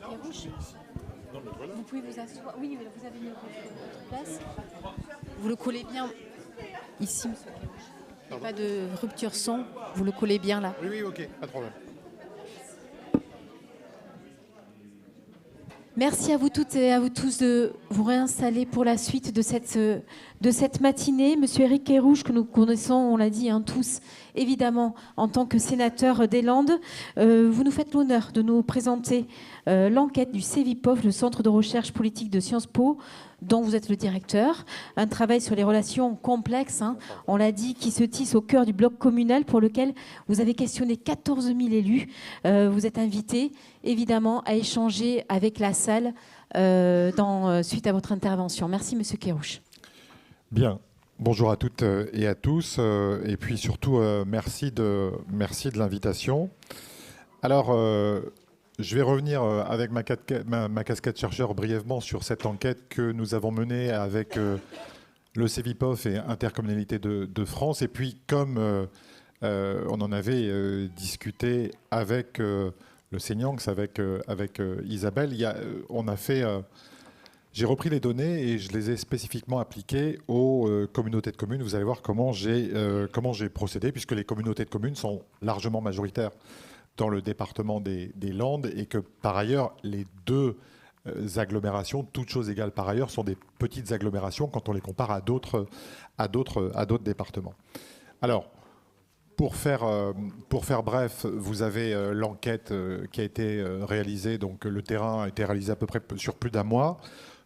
Kerrouche, vous pouvez vous asseoir. Oui, vous avez mis votre place. Vous le collez bien ici, monsieur Kerrouche. Il n'y a pas de rupture son. Vous le collez bien là. Oui, ok, pas de problème. Merci à vous toutes et à vous tous de vous réinstaller pour la suite de cette matinée. Monsieur Éric Kerrouche, que nous connaissons, on l'a dit, tous, évidemment, en tant que sénateur des Landes, vous nous faites l'honneur de nous présenter l'enquête du CEVIPOF, le Centre de recherche politique de Sciences Po, dont vous êtes le directeur. Un travail sur les relations complexes, on l'a dit, qui se tissent au cœur du bloc communal pour lequel vous avez questionné 14 000 élus. Vous êtes invité, évidemment, à échanger avec la salle suite à votre intervention. Merci, monsieur Kerrouche. Bien. Bonjour à toutes et à tous. Et puis surtout, merci de l'invitation. Alors, je vais revenir avec ma casquette chercheur brièvement sur cette enquête que nous avons menée avec le CEVIPOF et Intercommunalité de France. Et puis, comme on en avait discuté avec le CNIANCS, avec Isabelle, j'ai repris les données et je les ai spécifiquement appliquées aux communautés de communes. Vous allez voir comment j'ai procédé, puisque les communautés de communes sont largement majoritaires dans le département des Landes et que par ailleurs, les deux agglomérations, toutes choses égales par ailleurs, sont des petites agglomérations quand on les compare à d'autres départements. Alors, pour faire bref, vous avez l'enquête qui a été réalisée, donc le terrain a été réalisé à peu près sur plus d'un mois.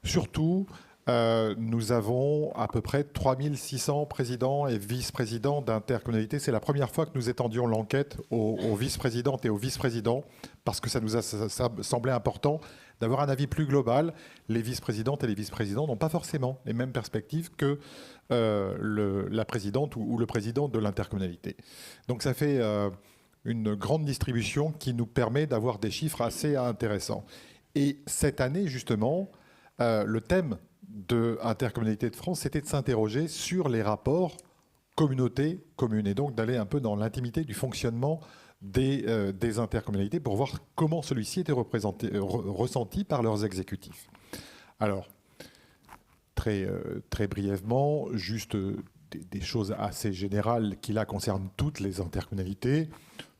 Surtout, nous avons à peu près 3600 présidents et vice-présidents d'intercommunalités. C'est la première fois que nous étendions l'enquête aux vice-présidentes et aux vice-présidents parce que ça nous a semblé important d'avoir un avis plus global. Les vice-présidentes et les vice-présidents n'ont pas forcément les mêmes perspectives que la présidente ou le président de l'intercommunalité. Donc ça fait une grande distribution qui nous permet d'avoir des chiffres assez intéressants. Et cette année, justement, le thème de Intercommunalité de France, c'était de s'interroger sur les rapports communauté-commune et donc d'aller un peu dans l'intimité du fonctionnement des intercommunalités pour voir comment celui-ci était ressenti par leurs exécutifs. Alors, très brièvement, juste des choses assez générales qui là concernent toutes les intercommunalités.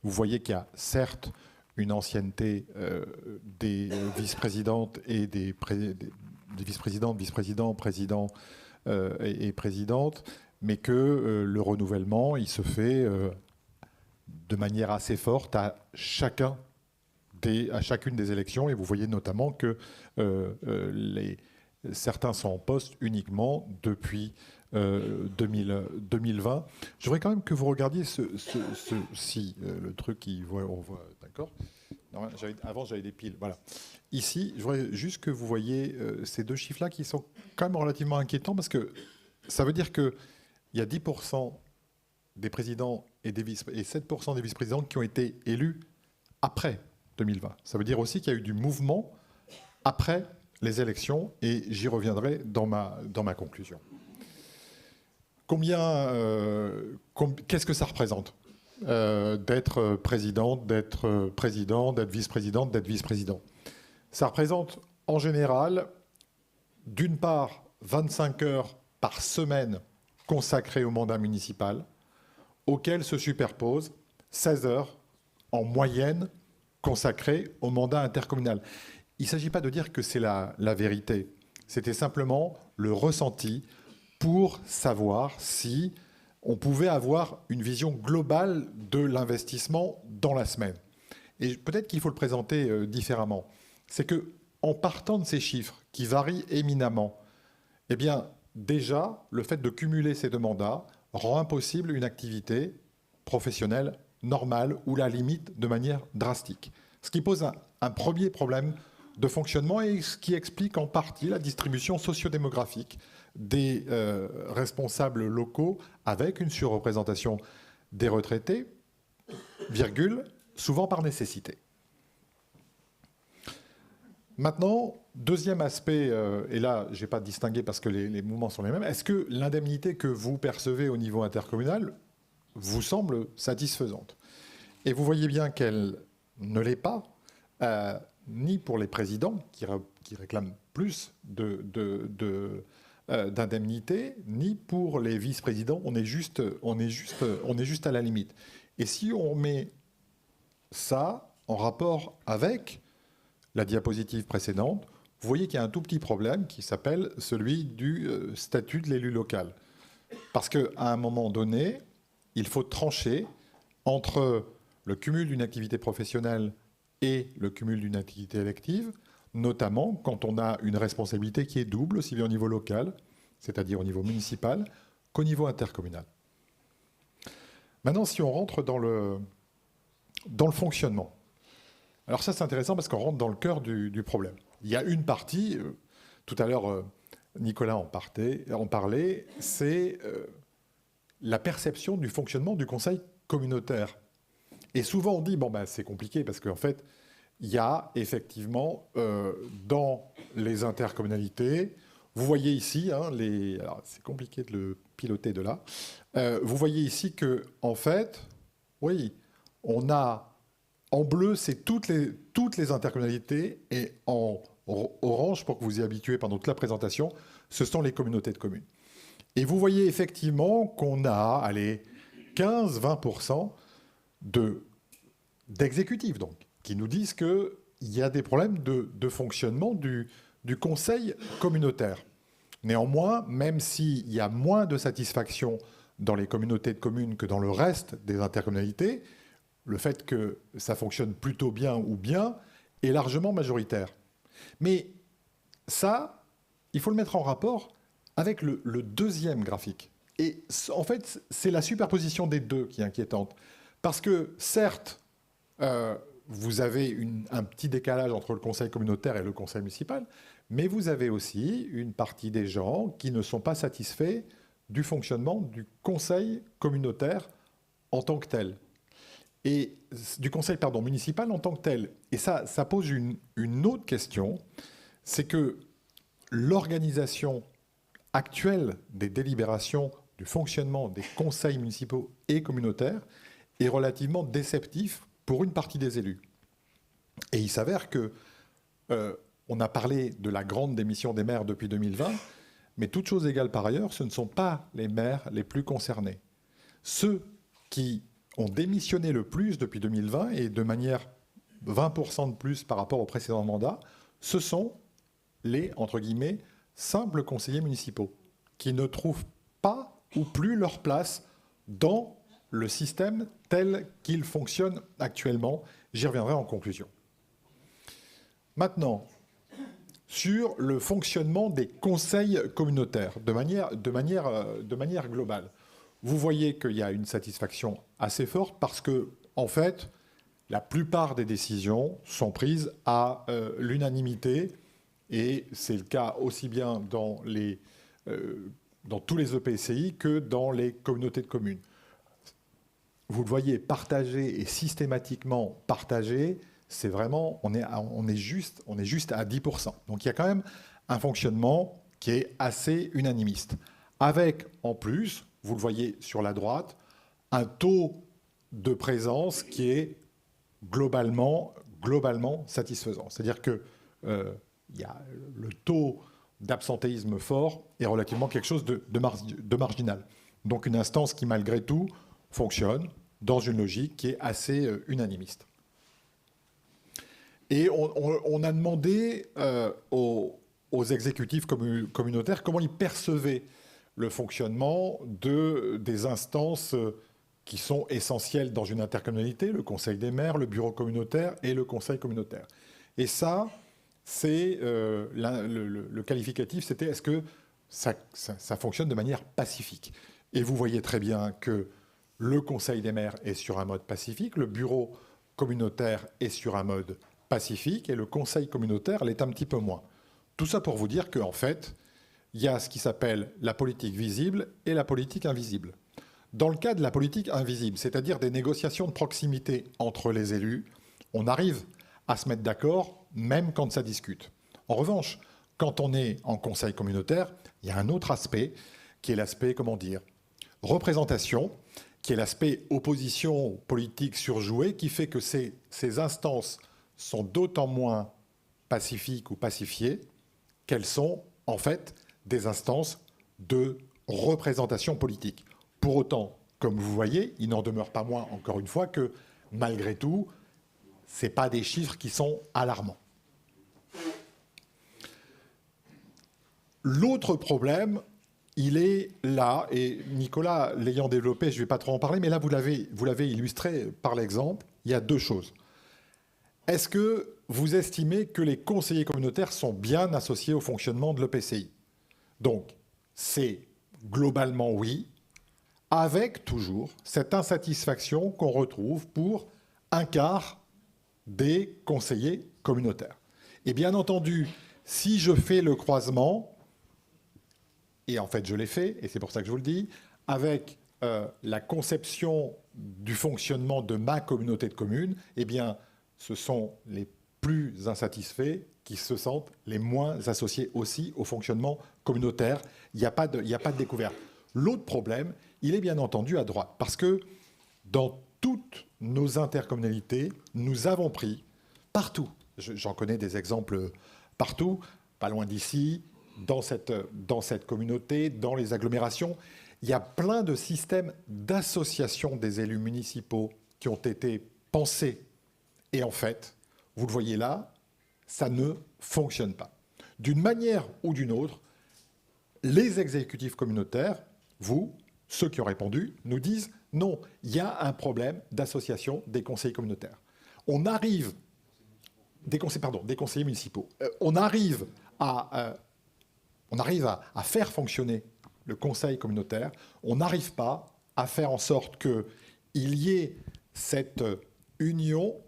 Vous voyez qu'il y a certes une ancienneté des vice-présidentes et des vice-présidentes, vice-présidents, présidents et présidentes, mais que le renouvellement, il se fait de manière assez forte à chacune des élections. Et vous voyez notamment que certains sont en poste uniquement depuis 2020. Je voudrais quand même que vous regardiez le truc on voit, d'accord. Avant, j'avais des piles. Voilà. Ici, je voudrais juste que vous voyez ces deux chiffres-là qui sont quand même relativement inquiétants parce que ça veut dire qu'il y a 10% des présidents et 7% des vice-présidents qui ont été élus après 2020. Ça veut dire aussi qu'il y a eu du mouvement après les élections et j'y reviendrai dans ma conclusion. Qu'est-ce que ça représente d'être présidente, d'être président, d'être vice-présidente, d'être vice-président? Ça représente en général, d'une part, 25 heures par semaine consacrées au mandat municipal, auxquelles se superposent 16 heures en moyenne consacrées au mandat intercommunal. Il ne s'agit pas de dire que c'est la vérité. C'était simplement le ressenti pour savoir si on pouvait avoir une vision globale de l'investissement dans la semaine. Et peut-être qu'il faut le présenter différemment. C'est qu'en partant de ces chiffres qui varient éminemment, eh bien, déjà, le fait de cumuler ces deux mandats rend impossible une activité professionnelle normale ou la limite de manière drastique. Ce qui pose un premier problème de fonctionnement et ce qui explique en partie la distribution sociodémographique des responsables locaux avec une surreprésentation des retraités, souvent par nécessité. Maintenant, deuxième aspect, et là, je n'ai pas distingué parce que les mouvements sont les mêmes, est-ce que l'indemnité que vous percevez au niveau intercommunal vous semble satisfaisante? Et vous voyez bien qu'elle ne l'est pas, ni pour les présidents qui réclament plus d'indemnité, ni pour les vice-présidents. On est juste à la limite. Et si on met ça en rapport avec la diapositive précédente, vous voyez qu'il y a un tout petit problème qui s'appelle celui du statut de l'élu local. Parce qu'à un moment donné, il faut trancher entre le cumul d'une activité professionnelle et le cumul d'une activité élective, notamment quand on a une responsabilité qui est double, aussi bien au niveau local, c'est-à-dire au niveau municipal, qu'au niveau intercommunal. Maintenant, si on rentre dans le fonctionnement, alors ça c'est intéressant parce qu'on rentre dans le cœur du problème. Il y a une partie, tout à l'heure Nicolas en parlait, c'est la perception du fonctionnement du conseil communautaire. Et souvent on dit, bon ben c'est compliqué parce qu'en fait, il y a effectivement dans les intercommunalités, vous voyez ici, alors c'est compliqué de le piloter de là, vous voyez ici que en fait, oui, on a en bleu, c'est toutes les intercommunalités, et en orange, pour que vous y habituez pendant toute la présentation, ce sont les communautés de communes. Et vous voyez effectivement qu'on a, 15-20% d'exécutifs, donc, qui nous disent qu'il y a des problèmes de fonctionnement du conseil communautaire. Néanmoins, même s'il y a moins de satisfaction dans les communautés de communes que dans le reste des intercommunalités, le fait que ça fonctionne plutôt bien ou bien est largement majoritaire. Mais ça, il faut le mettre en rapport avec le deuxième graphique. Et en fait, c'est la superposition des deux qui est inquiétante. Parce que certes, vous avez un petit décalage entre le conseil communautaire et le conseil municipal, mais vous avez aussi une partie des gens qui ne sont pas satisfaits du fonctionnement du conseil communautaire en tant que tel. Et du conseil municipal en tant que tel. Et ça pose une autre question, c'est que l'organisation actuelle des délibérations du fonctionnement des conseils municipaux et communautaires est relativement déceptif pour une partie des élus. Et il s'avère que on a parlé de la grande démission des maires depuis 2020, mais toute chose égale par ailleurs, ce ne sont pas les maires les plus concernés. Ceux qui ont démissionné le plus depuis 2020 et de manière 20% de plus par rapport au précédent mandat, ce sont les, entre guillemets, simples conseillers municipaux qui ne trouvent pas ou plus leur place dans le système tel qu'il fonctionne actuellement. J'y reviendrai en conclusion. Maintenant, sur le fonctionnement des conseils communautaires de manière globale. Vous voyez qu'il y a une satisfaction assez forte parce que, en fait, la plupart des décisions sont prises à l'unanimité, et c'est le cas aussi bien dans tous les EPCI que dans les communautés de communes. Vous le voyez, partagé et systématiquement partagé, c'est vraiment, on est juste à 10%. Donc il y a quand même un fonctionnement qui est assez unanimiste. Avec, en plus, vous le voyez sur la droite, un taux de présence qui est globalement satisfaisant. C'est-à-dire que y a le taux d'absentéisme fort est relativement quelque chose de marginal. Donc une instance qui, malgré tout, fonctionne dans une logique qui est assez unanimiste. Et on a demandé aux exécutifs communautaires comment ils percevaient le fonctionnement des instances qui sont essentielles dans une intercommunalité, le conseil des maires, le bureau communautaire et le conseil communautaire. Et ça, c'est le qualificatif, c'était est-ce que ça fonctionne de manière pacifique. Et vous voyez très bien que le conseil des maires est sur un mode pacifique, le bureau communautaire est sur un mode pacifique et le conseil communautaire l'est un petit peu moins. Tout ça pour vous dire qu'en fait, il y a ce qui s'appelle la politique visible et la politique invisible. Dans le cas de la politique invisible, c'est-à-dire des négociations de proximité entre les élus, on arrive à se mettre d'accord même quand ça discute. En revanche, quand on est en conseil communautaire, il y a un autre aspect qui est l'aspect, représentation, qui est l'aspect opposition politique surjouée, qui fait que ces instances sont d'autant moins pacifiques ou pacifiées, qu'elles sont en fait des instances de représentation politique. Pour autant, comme vous voyez, il n'en demeure pas moins, encore une fois, que malgré tout, ce n'est pas des chiffres qui sont alarmants. L'autre problème, il est là, et Nicolas l'ayant développé, je ne vais pas trop en parler, mais là, vous l'avez illustré par l'exemple, il y a deux choses. Est-ce que vous estimez que les conseillers communautaires sont bien associés au fonctionnement de l'EPCI? Donc, c'est globalement oui, avec toujours cette insatisfaction qu'on retrouve pour un quart des conseillers communautaires. Et bien entendu, si je fais le croisement, et en fait je l'ai fait, et c'est pour ça que je vous le dis, avec la conception du fonctionnement de ma communauté de communes, eh bien, ce sont les plus insatisfaits qui se sentent les moins associés aussi au fonctionnement communautaire. Il n'y a pas de découverte. L'autre problème, il est bien entendu à droite, parce que dans toutes nos intercommunalités, nous avons pris partout, j'en connais des exemples partout, pas loin d'ici, dans cette communauté, dans les agglomérations, il y a plein de systèmes d'association des élus municipaux qui ont été pensés. Et en fait, vous le voyez là, ça ne fonctionne pas. D'une manière ou d'une autre, les exécutifs communautaires, vous, ceux qui ont répondu, nous disent non, il y a un problème d'association des conseillers communautaires. On arrive, des conseillers municipaux, on arrive à faire fonctionner le conseil communautaire, on n'arrive pas à faire en sorte qu'il y ait cette union,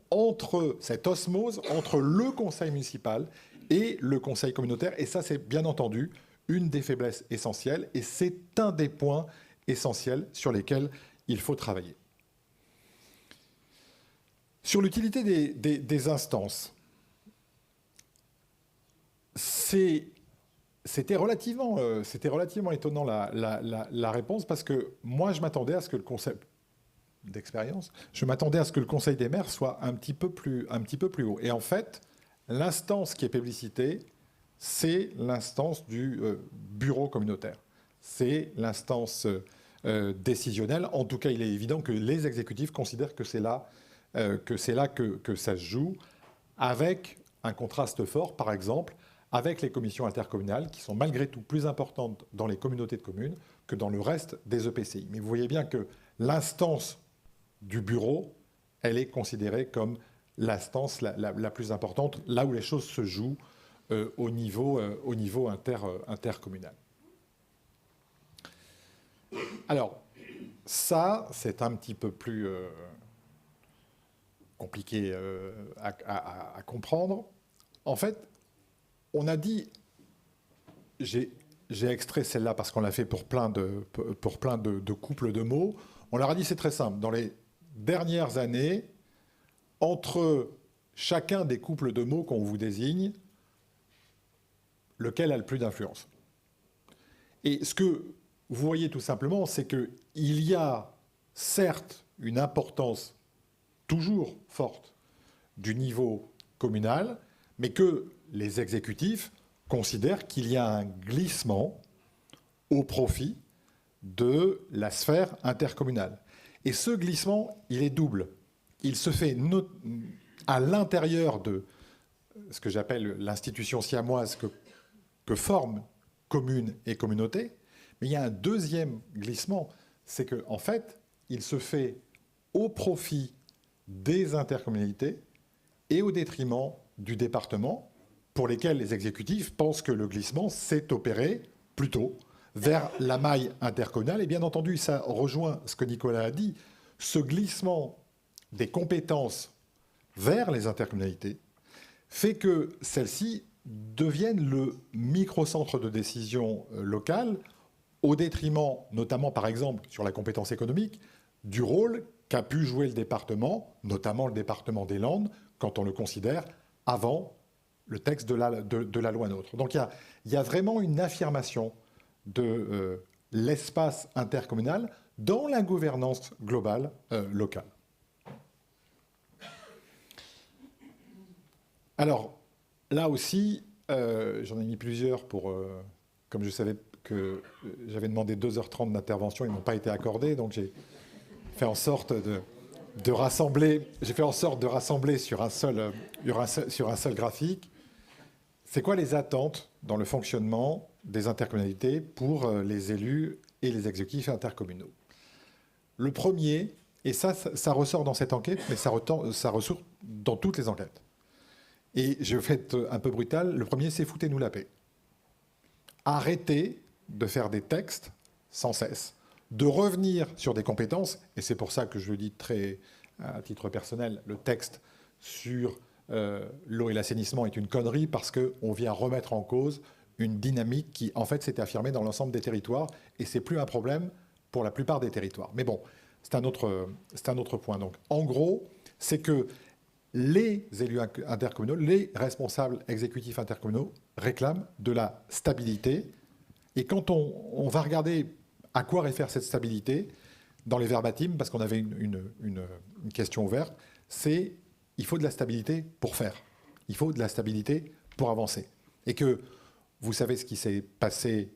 cette osmose entre le conseil municipal et le conseil communautaire. Et ça, c'est bien entendu une des faiblesses essentielles et c'est un des points essentiels sur lesquels il faut travailler. Sur l'utilité des instances, c'était relativement étonnant la réponse parce que moi, je m'attendais à ce que le concept d'expérience, je m'attendais à ce que le Conseil des maires soit un petit peu plus haut. Et en fait, l'instance qui est plébiscitée, c'est l'instance du bureau communautaire. C'est l'instance décisionnelle. En tout cas, il est évident que les exécutifs considèrent que c'est là que ça se joue, avec un contraste fort, par exemple, avec les commissions intercommunales, qui sont malgré tout plus importantes dans les communautés de communes que dans le reste des EPCI. Mais vous voyez bien que l'instance du bureau, elle est considérée comme l'instance la plus importante, là où les choses se jouent au niveau intercommunal. Alors, ça, c'est un petit peu plus compliqué à comprendre. En fait, on a dit, j'ai extrait celle-là parce qu'on l'a fait pour plein de couples de mots, on leur a dit c'est très simple, dans les dernières années, entre chacun des couples de mots qu'on vous désigne, lequel a le plus d'influence? Et ce que vous voyez tout simplement, c'est qu'il y a certes une importance toujours forte du niveau communal, mais que les exécutifs considèrent qu'il y a un glissement au profit de la sphère intercommunale. Et ce glissement, il est double. Il se fait à l'intérieur de ce que j'appelle l'institution siamoise que forment communes et communautés. Mais il y a un deuxième glissement, c'est qu'en fait, il se fait au profit des intercommunalités et au détriment du département, pour lesquels les exécutifs pensent que le glissement s'est opéré plutôt vers la maille intercommunale. Et bien entendu, ça rejoint ce que Nicolas a dit, ce glissement des compétences vers les intercommunalités fait que celles-ci deviennent le microcentre de décision locale au détriment, notamment par exemple sur la compétence économique, du rôle qu'a pu jouer le département, notamment le département des Landes, quand on le considère avant le texte de la loi NOTRe. Donc il y a vraiment une affirmation de l'espace intercommunal dans la gouvernance globale locale. Alors, là aussi, j'en ai mis plusieurs comme je savais que j'avais demandé 2h30 d'intervention, ils n'ont pas été accordés, donc j'ai fait en sorte de rassembler. J'ai fait en sorte de rassembler sur un seul graphique. C'est quoi les attentes dans le fonctionnement des intercommunalités pour les élus et les exécutifs intercommunaux? Le premier, et ça ressort dans cette enquête, mais ça ressort dans toutes les enquêtes. Et je vais être un peu brutal, le premier, c'est foutez-nous la paix. Arrêtez de faire des textes sans cesse, de revenir sur des compétences, et c'est pour ça que je le dis très à titre personnel, le texte sur l'eau et l'assainissement est une connerie parce qu'on vient remettre en cause une dynamique qui, en fait, s'était affirmée dans l'ensemble des territoires, et c'est plus un problème pour la plupart des territoires. Mais bon, c'est un autre point. Donc, en gros, c'est que les élus intercommunaux, les responsables exécutifs intercommunaux réclament de la stabilité. Et quand on va regarder à quoi réfère cette stabilité, dans les verbatims, parce qu'on avait une question ouverte, c'est il faut de la stabilité pour faire. Il faut de la stabilité pour avancer. Et que vous savez ce qui s'est passé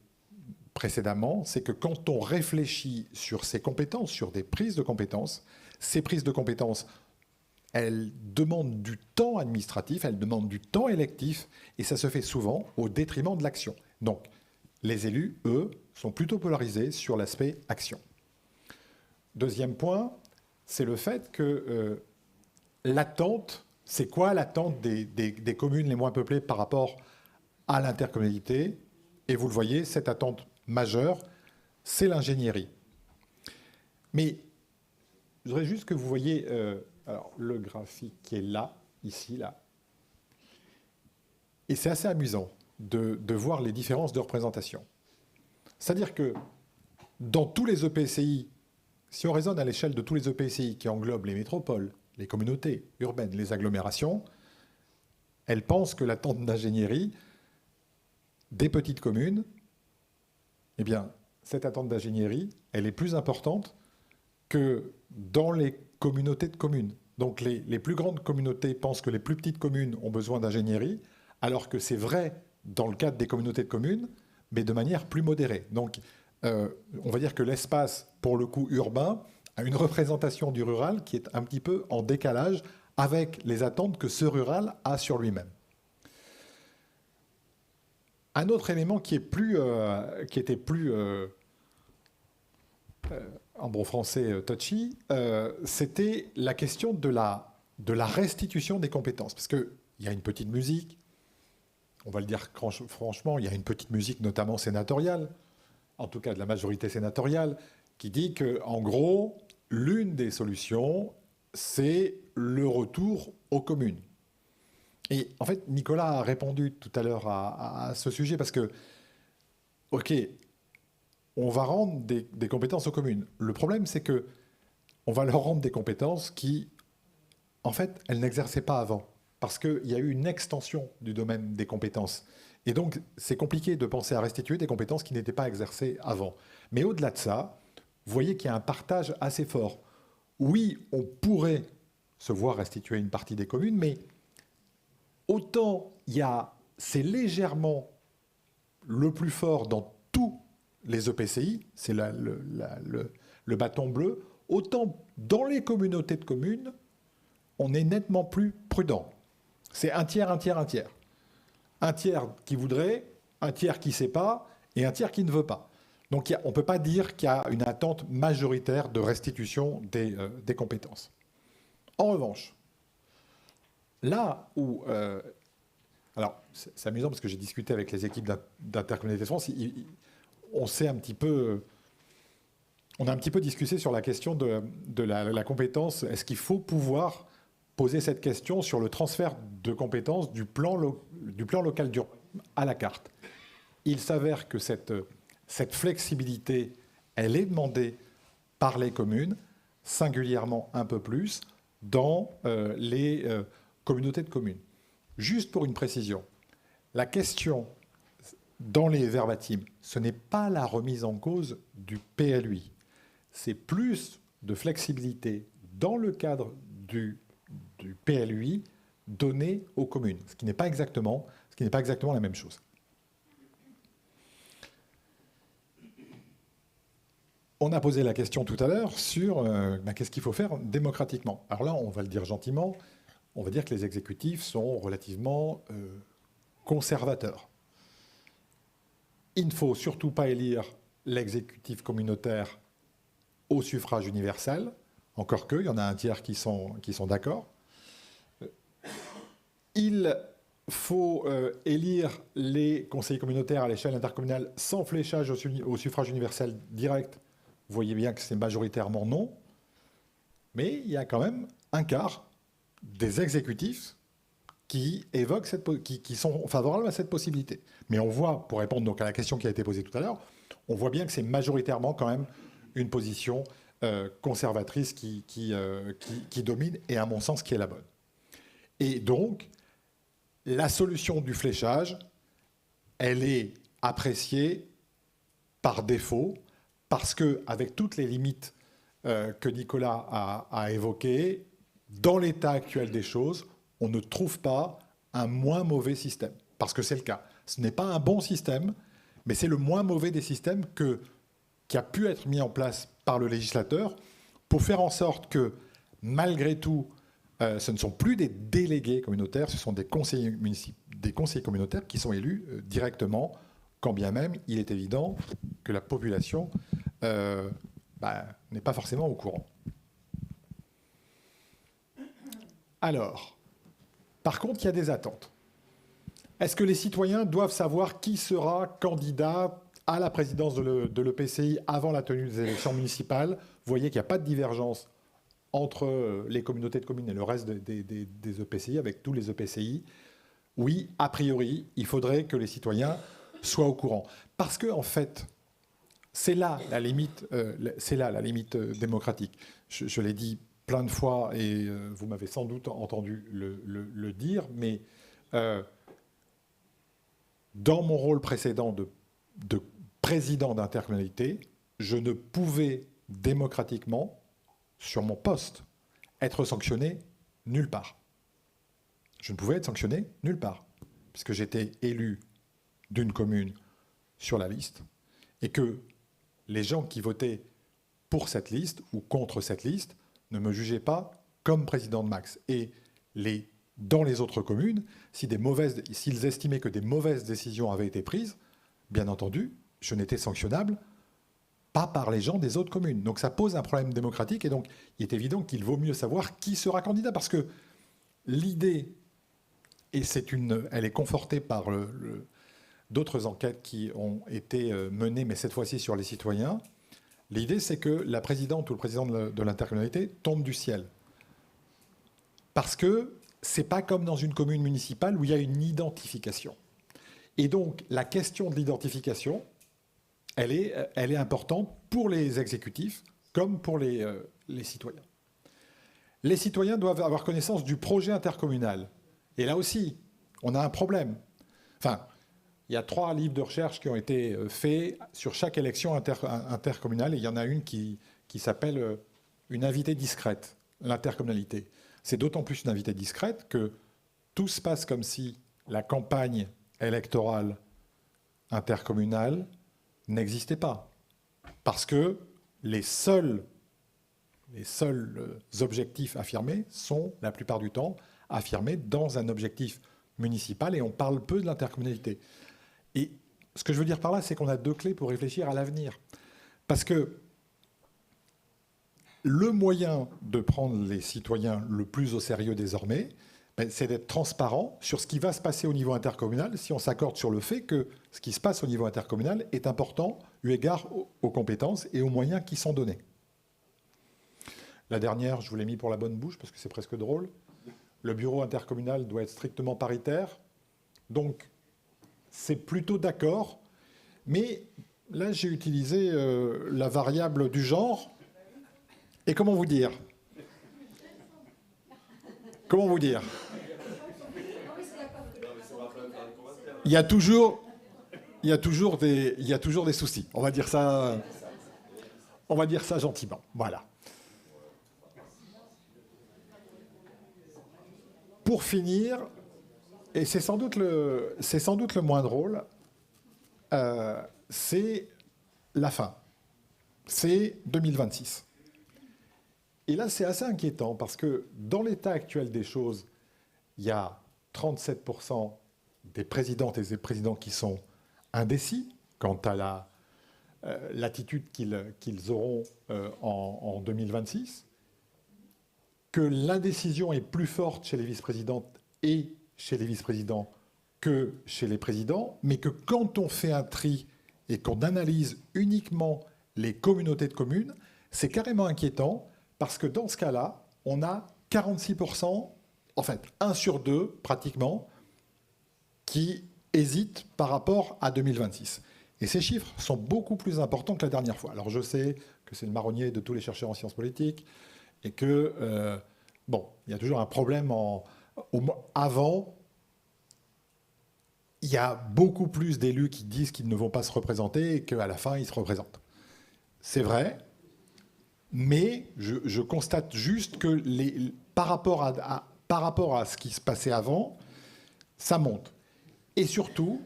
précédemment, c'est que quand on réfléchit sur ces compétences, sur des prises de compétences, ces prises de compétences, elles demandent du temps administratif, elles demandent du temps électif, et ça se fait souvent au détriment de l'action. Donc, les élus, eux, sont plutôt polarisés sur l'aspect action. Deuxième point, c'est le fait que l'attente, c'est quoi l'attente des communes les moins peuplées par rapport à l'intercommunalité? Et vous le voyez, cette attente majeure, c'est l'ingénierie. Mais je voudrais juste que vous voyez alors, le graphique qui est là, ici, là. Et c'est assez amusant de voir les différences de représentation. C'est-à-dire que dans tous les EPCI, si on raisonne à l'échelle de tous les EPCI qui englobent les métropoles, les communautés urbaines, les agglomérations, elles pensent que l'attente d'ingénierie des petites communes, eh bien, cette attente d'ingénierie, elle est plus importante que dans les communautés de communes. Donc les plus grandes communautés pensent que les plus petites communes ont besoin d'ingénierie, alors que c'est vrai dans le cadre des communautés de communes, mais de manière plus modérée. Donc on va dire que l'espace, pour le coup urbain, a une représentation du rural qui est un petit peu en décalage avec les attentes que ce rural a sur lui-même. Un autre élément qui était plus en bon français touchy, c'était la question de la restitution des compétences. Parce qu'il y a une petite musique, on va le dire franchement, il y a une petite musique notamment sénatoriale, en tout cas de la majorité sénatoriale, qui dit qu'en gros, l'une des solutions, c'est le retour aux communes. Et en fait, Nicolas a répondu tout à l'heure à ce sujet, parce que, OK, on va rendre des compétences aux communes. Le problème, c'est que on va leur rendre des compétences qui, en fait, elles n'exerçaient pas avant, parce qu'il y a eu une extension du domaine des compétences. Et donc, c'est compliqué de penser à restituer des compétences qui n'étaient pas exercées avant. Mais au-delà de ça, vous voyez qu'il y a un partage assez fort. Oui, on pourrait se voir restituer une partie des communes, mais autant c'est légèrement le plus fort dans tous les EPCI, c'est le bâton bleu, autant dans les communautés de communes, on est nettement plus prudent. C'est un tiers, un tiers, un tiers. Un tiers qui voudrait, un tiers qui ne sait pas, et un tiers qui ne veut pas. Donc on ne peut pas dire qu'il y a une attente majoritaire de restitution des compétences. En revanche, là où... alors, c'est amusant parce que j'ai discuté avec les équipes d'Intercommunalité de France. On a un petit peu discuté sur la question de la compétence. Est-ce qu'il faut pouvoir poser cette question sur le transfert de compétences du plan local à la carte? Il s'avère que cette flexibilité, elle est demandée par les communes, singulièrement un peu plus, dans les communautés de communes. Juste pour une précision, la question dans les verbatims, ce n'est pas la remise en cause du PLUI. C'est plus de flexibilité dans le cadre du PLUI données aux communes, ce qui n'est pas exactement la même chose. On a posé la question tout à l'heure sur qu'est-ce qu'il faut faire démocratiquement. Alors là, on va le dire gentiment, on va dire que les exécutifs sont relativement conservateurs. Il ne faut surtout pas élire l'exécutif communautaire au suffrage universel, encore qu'il y en a un tiers qui sont d'accord. Il faut élire les conseillers communautaires à l'échelle intercommunale sans fléchage au suffrage universel direct. Vous voyez bien que c'est majoritairement non, mais il y a quand même un quart des exécutifs qui sont favorables à cette possibilité. Mais on voit, pour répondre donc à la question qui a été posée tout à l'heure, on voit bien que c'est majoritairement quand même une position conservatrice qui domine, et à mon sens qui est la bonne. Et donc, la solution du fléchage, elle est appréciée par défaut, parce qu'avec toutes les limites que Nicolas a évoquées, dans l'état actuel des choses, on ne trouve pas un moins mauvais système. Parce que c'est le cas. Ce n'est pas un bon système, mais c'est le moins mauvais des systèmes qui a pu être mis en place par le législateur pour faire en sorte que, malgré tout, ce ne sont plus des délégués communautaires, ce sont des conseillers communautaires qui sont élus directement, quand bien même il est évident que la population n'est pas forcément au courant. Alors, par contre, il y a des attentes. Est-ce que les citoyens doivent savoir qui sera candidat à la présidence de l'EPCI avant la tenue des élections municipales? Vous voyez qu'il n'y a pas de divergence entre les communautés de communes et le reste des EPCI, avec tous les EPCI. Oui, a priori, il faudrait que les citoyens soient au courant. Parce que, en fait, c'est là la limite démocratique. Je l'ai dit plein de fois, et vous m'avez sans doute entendu le dire, mais dans mon rôle précédent de président d'intercommunalité, je ne pouvais démocratiquement, sur mon poste, être sanctionné nulle part. Je ne pouvais être sanctionné nulle part, puisque j'étais élu d'une commune sur la liste, et que les gens qui votaient pour cette liste ou contre cette liste ne me jugeaient pas comme président de Max. Et dans les autres communes, s'ils estimaient que des mauvaises décisions avaient été prises, bien entendu, je n'étais sanctionnable pas par les gens des autres communes. Donc ça pose un problème démocratique, et donc il est évident qu'il vaut mieux savoir qui sera candidat, parce que l'idée, et elle est confortée par d'autres enquêtes qui ont été menées, mais cette fois-ci sur les citoyens, l'idée c'est que la présidente ou le président de l'intercommunalité tombe du ciel. Parce que c'est pas comme dans une commune municipale où il y a une identification. Et donc la question de l'identification, elle est importante pour les exécutifs comme pour les citoyens. Les citoyens doivent avoir connaissance du projet intercommunal. Et là aussi, on a un problème. Enfin, il y a 3 livres de recherche qui ont été faits sur chaque élection intercommunale, et il y en a une qui s'appelle « Une invitée discrète », l'intercommunalité. C'est d'autant plus une invitée discrète que tout se passe comme si la campagne électorale intercommunale n'existait pas. Parce que les seuls objectifs affirmés sont, la plupart du temps, affirmés dans un objectif municipal, et on parle peu de l'intercommunalité. Et ce que je veux dire par là, c'est qu'on a 2 clés pour réfléchir à l'avenir. Parce que le moyen de prendre les citoyens le plus au sérieux désormais, c'est d'être transparent sur ce qui va se passer au niveau intercommunal, si on s'accorde sur le fait que ce qui se passe au niveau intercommunal est important eu égard aux compétences et aux moyens qui sont donnés. La dernière, je vous l'ai mis pour la bonne bouche parce que c'est presque drôle. Le bureau intercommunal doit être strictement paritaire. Donc, c'est plutôt d'accord. Mais là, j'ai utilisé la variable du genre. Et comment vous dire ? Comment vous dire ? Il y a toujours des soucis. On va dire ça gentiment. Voilà. pour finir, et c'est sans doute le moins drôle, c'est la fin. C'est 2026. Et là, c'est assez inquiétant parce que dans l'état actuel des choses, il y a 37% des présidentes et des présidents qui sont indécis quant à l'attitude qu'ils auront en 2026, que l'indécision est plus forte chez les vice-présidentes et chez les vice-présidents que chez les présidents, mais que quand on fait un tri et qu'on analyse uniquement les communautés de communes, c'est carrément inquiétant parce que dans ce cas-là, on a 46%, en fait 1 sur 2 pratiquement, qui hésitent par rapport à 2026. Et ces chiffres sont beaucoup plus importants que la dernière fois. Alors je sais que c'est le marronnier de tous les chercheurs en sciences politiques et que, il y a toujours un problème avant. Il y a beaucoup plus d'élus qui disent qu'ils ne vont pas se représenter et qu'à la fin, ils se représentent. C'est vrai, mais je constate juste que par rapport à ce qui se passait avant, ça monte. Et surtout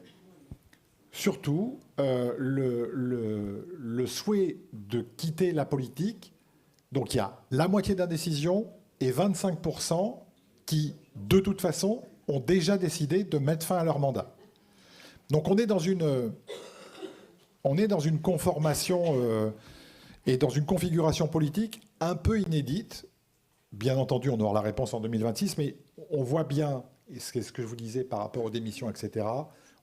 le souhait de quitter la politique. Donc il y a la moitié d'indécision et 25% qui, de toute façon, ont déjà décidé de mettre fin à leur mandat. Donc on est dans une conformation et dans une configuration politique un peu inédite. Bien entendu, on aura la réponse en 2026, mais on voit bien, et c'est ce que je vous disais par rapport aux démissions, etc.,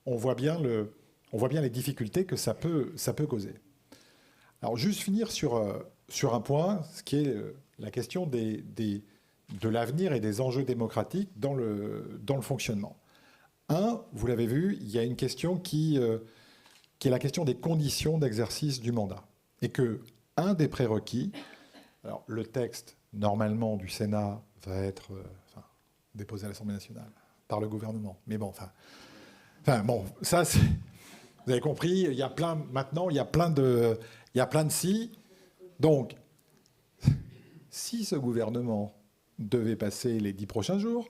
on voit bien les difficultés que ça peut causer. Alors juste finir sur un point, ce qui est la question de l'avenir et des enjeux démocratiques dans le fonctionnement. Vous l'avez vu, il y a une question qui est la question des conditions d'exercice du mandat. Et que un des prérequis, alors le texte normalement du Sénat va être déposé à l'Assemblée nationale par le gouvernement. Mais ça, vous avez compris, il y a plein de si. Donc, si ce gouvernement devait passer les 10 prochains jours,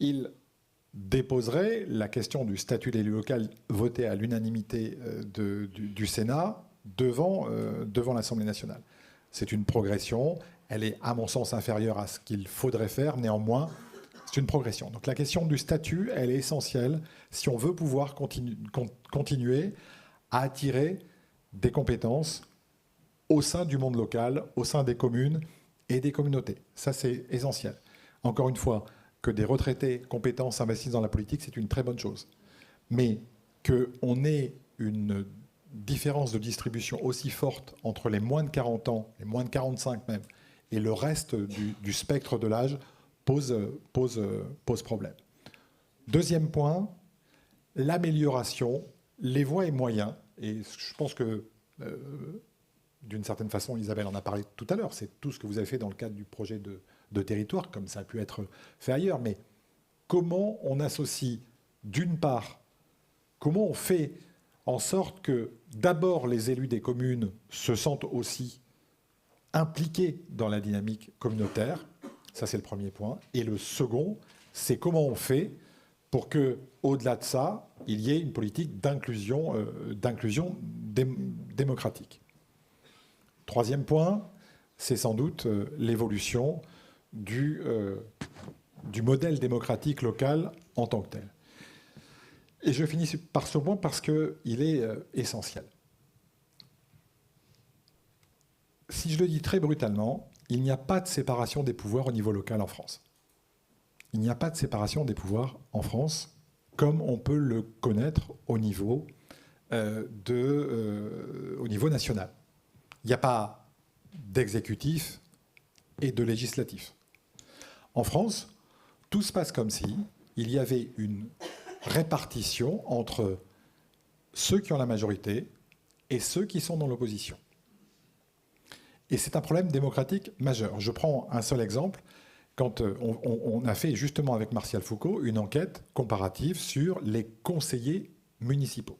il déposerait la question du statut d'élu local voté à l'unanimité du Sénat devant l'Assemblée nationale. C'est une progression. Elle est, à mon sens, inférieure à ce qu'il faudrait faire. Néanmoins, c'est une progression. Donc la question du statut, elle est essentielle si on veut pouvoir continuer à attirer des compétences au sein du monde local, au sein des communes et des communautés. Ça, c'est essentiel. Encore une fois, que des retraités compétents s'investissent dans la politique, c'est une très bonne chose. Mais qu'on ait une différence de distribution aussi forte entre les moins de 40 ans, les moins de 45 même, et le reste du spectre de l'âge pose problème. Deuxième point, l'amélioration, les voies et moyens. Et je pense que, d'une certaine façon, Isabelle en a parlé tout à l'heure, c'est tout ce que vous avez fait dans le cadre du projet de territoire, comme ça a pu être fait ailleurs. Mais comment on associe, d'une part, comment on fait en sorte que, d'abord, les élus des communes se sentent aussi impliqués dans la dynamique communautaire. Ça, c'est le premier point. Et le second, c'est comment on fait pour que, au-delà de ça, il y ait une politique d'inclusion démocratique. Troisième point, c'est sans doute l'évolution du modèle démocratique local en tant que tel. Et je finis par ce point parce qu'il est essentiel. Si je le dis très brutalement, il n'y a pas de séparation des pouvoirs au niveau local en France. Il n'y a pas de séparation des pouvoirs en France comme on peut le connaître au niveau national. Il n'y a pas d'exécutif et de législatif. En France, tout se passe comme si il y avait une répartition entre ceux qui ont la majorité et ceux qui sont dans l'opposition. Et c'est un problème démocratique majeur. Je prends un seul exemple. Quand on a fait justement avec Martial Foucault une enquête comparative sur les conseillers municipaux.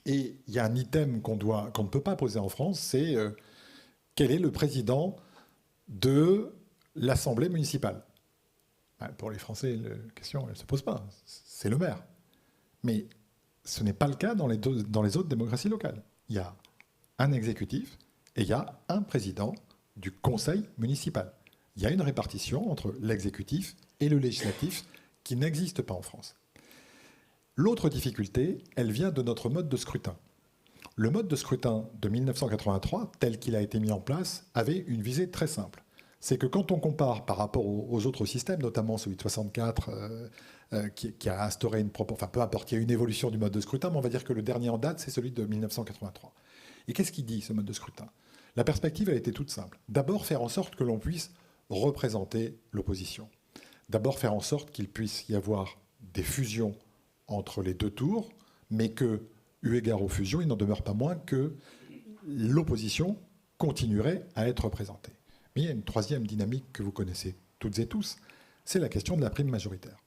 Et il y a un item qu'on ne peut pas poser en France, c'est quel est le président de l'Assemblée municipale. Pour les Français, la question, elle ne se pose pas. C'est le maire. Mais ce n'est pas le cas dans les autres démocraties locales. Il y a un exécutif et il y a un président du conseil municipal. Il y a une répartition entre l'exécutif et le législatif qui n'existe pas en France. L'autre difficulté, elle vient de notre mode de scrutin. Le mode de scrutin de 1983, tel qu'il a été mis en place, avait une visée très simple. C'est que quand on compare par rapport aux autres systèmes, notamment celui de 64, qui a instauré une proportion, enfin peu importe, il y a une évolution du mode de scrutin, mais on va dire que le dernier en date, c'est celui de 1983. Et qu'est-ce qu'il dit, ce mode de scrutin? La perspective, elle était toute simple. D'abord, faire en sorte que l'on puisse représenter l'opposition. D'abord, faire en sorte qu'il puisse y avoir des fusions entre les deux tours, mais que, eu égard aux fusions, il n'en demeure pas moins que l'opposition continuerait à être représentée. Mais il y a une troisième dynamique que vous connaissez toutes et tous, c'est la question de la prime majoritaire.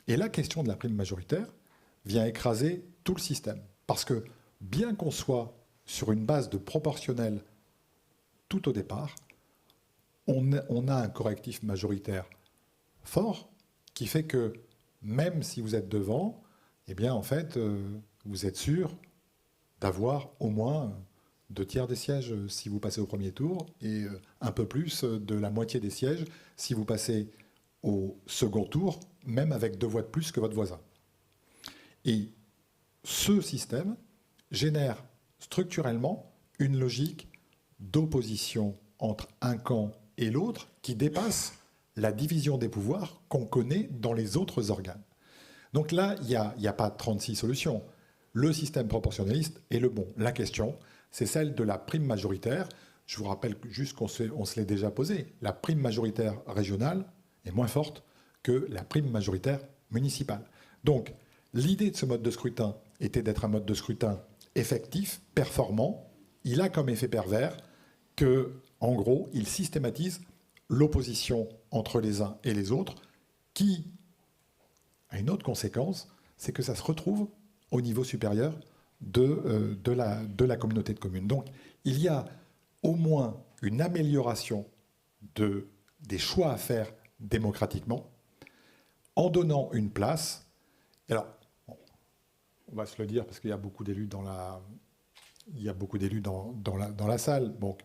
Et la question de la prime majoritaire vient écraser tout le système. Parce que, bien qu'on soit sur une base de proportionnel tout au départ, on a un correctif majoritaire fort qui fait que même si vous êtes devant, eh bien en fait, vous êtes sûr d'avoir au moins 2/3 des sièges si vous passez au premier tour et un peu plus de la moitié des sièges si vous passez au second tour, même avec 2 voix de plus que votre voisin. Et ce système génère structurellement une logique d'opposition entre un camp et l'autre qui dépasse la division des pouvoirs qu'on connaît dans les autres organes. Donc là, il n'y a pas 36 solutions. Le système proportionnaliste est le bon. La question, c'est celle de la prime majoritaire. Je vous rappelle juste qu'on se l'est déjà posé. La prime majoritaire régionale est moins forte que la prime majoritaire municipale. Donc, l'idée de ce mode de scrutin était d'être un mode de scrutin effectif, performant. Il a comme effet pervers que, en gros, il systématise l'opposition entre les uns et les autres, qui a une autre conséquence, c'est que ça se retrouve au niveau supérieur de la communauté de communes. Donc, il y a au moins une amélioration des choix à faire démocratiquement, en donnant une place. Alors, on va se le dire parce qu'il y a beaucoup d'élus dans la salle. Donc,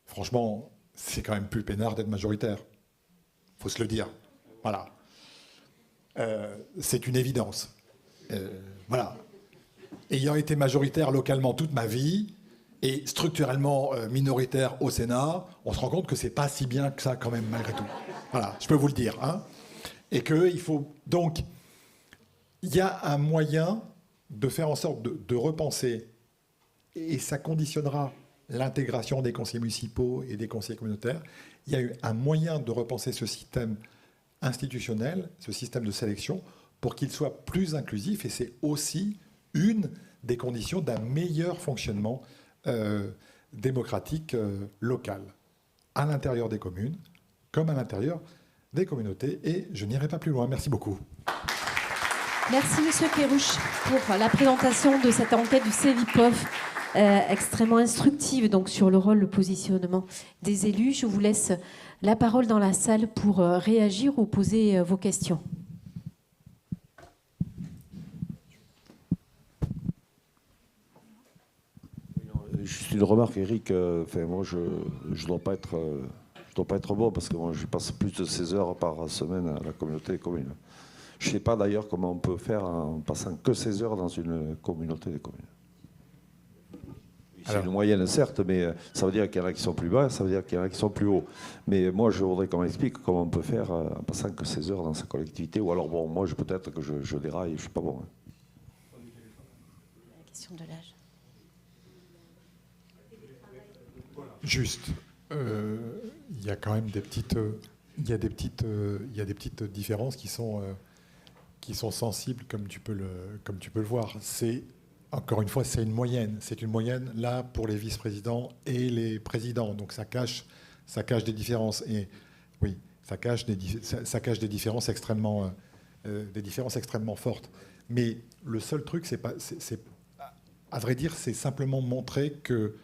franchement, c'est quand même plus peinard d'être majoritaire. Il faut se le dire. Voilà. C'est une évidence. Voilà. Ayant été majoritaire localement toute ma vie et structurellement minoritaire au Sénat, on se rend compte que c'est pas si bien que ça quand même malgré tout. Voilà, je peux vous le dire. Hein. Et qu'il faut donc, il y a un moyen de faire en sorte de repenser, et ça conditionnera l'intégration des conseillers municipaux et des conseillers communautaires. Il y a eu un moyen de repenser ce système institutionnel, ce système de sélection, pour qu'il soit plus inclusif, et c'est aussi une des conditions d'un meilleur fonctionnement démocratique local, à l'intérieur des communes, comme à l'intérieur des communautés. Et je n'irai pas plus loin. Merci beaucoup. Merci Monsieur Kerrouche pour la présentation de cette enquête du CEVIPOF extrêmement instructive donc, sur le rôle, le positionnement des élus. Je vous laisse la parole dans la salle pour réagir ou poser vos questions. Juste une remarque, Eric. Moi, je ne dois pas être bon parce que moi, je passe plus de 16 heures par semaine à la communauté des communes. Je ne sais pas d'ailleurs comment on peut faire en passant que 16 heures dans une communauté des communes. C'est une moyenne, certes, mais ça veut dire qu'il y en a qui sont plus bas, ça veut dire qu'il y en a qui sont plus hauts. Mais moi, je voudrais qu'on m'explique comment on peut faire en passant que 16 heures dans sa collectivité. Ou alors, bon, moi, peut-être que je déraille, je ne suis pas bon. Hein. La question de l'âge. Juste, il y a quand même des petites différences qui sont sensibles, comme tu peux le voir. C'est encore une fois, c'est une moyenne. C'est une moyenne là pour les vice-présidents et les présidents. Donc ça cache des différences. Et oui, ça cache des différences extrêmement fortes. Mais le seul truc, à vrai dire, c'est simplement montrer que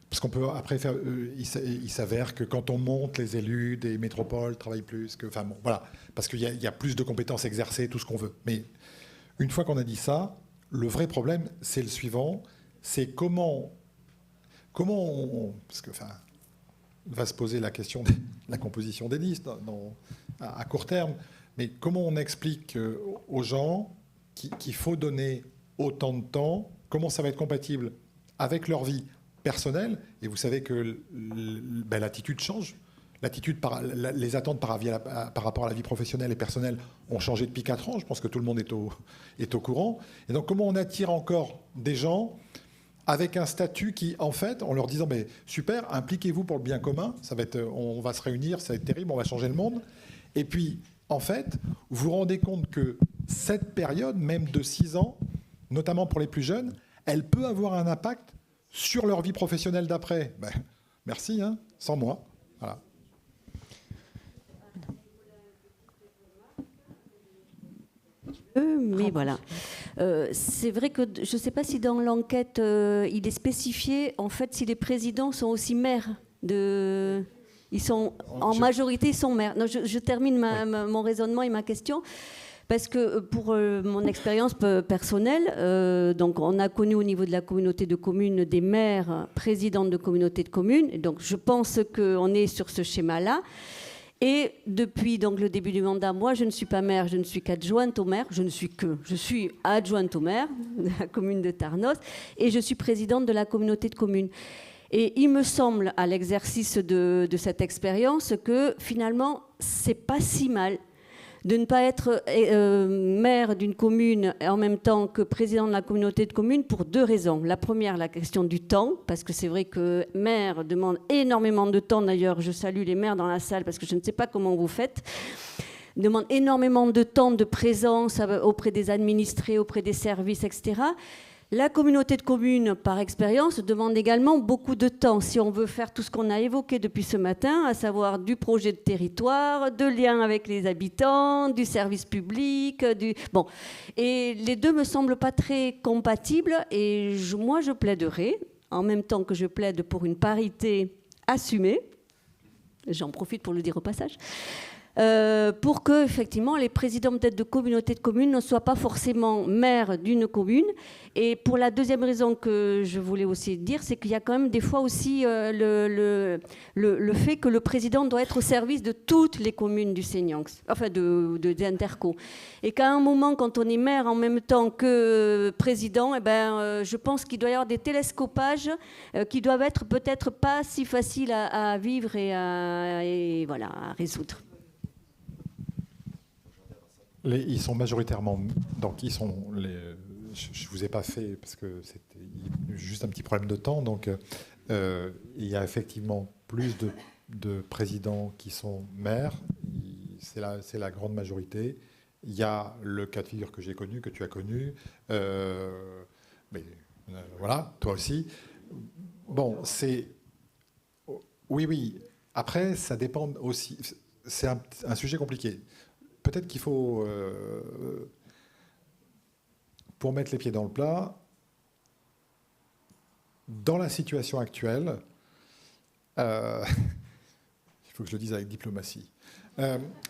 Parce qu'on peut après faire. Il s'avère que quand on monte, les élus des métropoles travaillent plus. Enfin bon, voilà. Parce qu'il y a plus de compétences exercées, tout ce qu'on veut. Mais une fois qu'on a dit ça, le vrai problème, c'est le suivant. C'est comment parce que, enfin, va se poser la question de la composition des listes à court terme. Mais comment on explique aux gens qu'il faut donner autant de temps, comment ça va être compatible avec leur vie personnelle, et vous savez que l'attitude change. Les attentes par rapport à la vie professionnelle et personnelle ont changé depuis 4 ans. Je pense que tout le monde est au courant. Et donc, comment on attire encore des gens avec un statut qui, en fait, en leur disant mais super, impliquez-vous pour le bien commun, on va se réunir, ça va être terrible, on va changer le monde. Et puis, en fait, vous vous rendez compte que cette période, même de 6 ans, notamment pour les plus jeunes, elle peut avoir un impact sur leur vie professionnelle d'après. Merci, hein, sans moi. Voilà. Mais voilà. C'est vrai que je ne sais pas si dans l'enquête, il est spécifié, en fait, si les présidents sont aussi maires de... Ils sont, en majorité, ils sont maires. Non, je termine mon raisonnement et ma question. Parce que pour mon expérience personnelle, donc on a connu au niveau de la communauté de communes des maires présidentes de communautés de communes. Et donc je pense qu'on est sur ce schéma-là. Et depuis donc, le début du mandat, moi je ne suis pas maire, je ne suis qu'adjointe au maire. Je suis adjointe au maire de la commune de Tarnos et je suis présidente de la communauté de communes. Et il me semble, à l'exercice de cette expérience, que finalement, c'est pas si mal de ne pas être maire d'une commune et en même temps que président de la communauté de communes pour 2 raisons. La première, la question du temps, parce que c'est vrai que maire demande énormément de temps. D'ailleurs, je salue les maires dans la salle parce que je ne sais pas comment vous faites. Demande énormément de temps de présence auprès des administrés, auprès des services, etc. La communauté de communes, par expérience, demande également beaucoup de temps si on veut faire tout ce qu'on a évoqué depuis ce matin, à savoir du projet de territoire, de lien avec les habitants, du service public. Bon. Et les deux ne me semblent pas très compatibles et moi, je plaiderais, en même temps que je plaide pour une parité assumée, j'en profite pour le dire au passage, pour que, effectivement, les présidents peut-être de communautés de communes ne soient pas forcément maires d'une commune. Et pour la deuxième raison que je voulais aussi dire, c'est qu'il y a quand même des fois aussi le fait que le président doit être au service de toutes les communes du Seignax, enfin des interco. Et qu'à un moment, quand on est maire en même temps que président, je pense qu'il doit y avoir des télescopages qui doivent être peut-être pas si faciles à vivre et voilà, à résoudre. Ils sont majoritairement... Donc, je ne vous ai pas fait, parce que c'était juste un petit problème de temps. Donc, il y a effectivement plus de présidents qui sont maires. C'est la grande majorité. Il y a le cas de figure que j'ai connu, que tu as connu. Voilà, toi aussi. Bon, c'est... Oui. Après, ça dépend aussi... C'est un sujet compliqué. Peut-être qu'il faut, pour mettre les pieds dans le plat, dans la situation actuelle, il faut que je le dise avec diplomatie,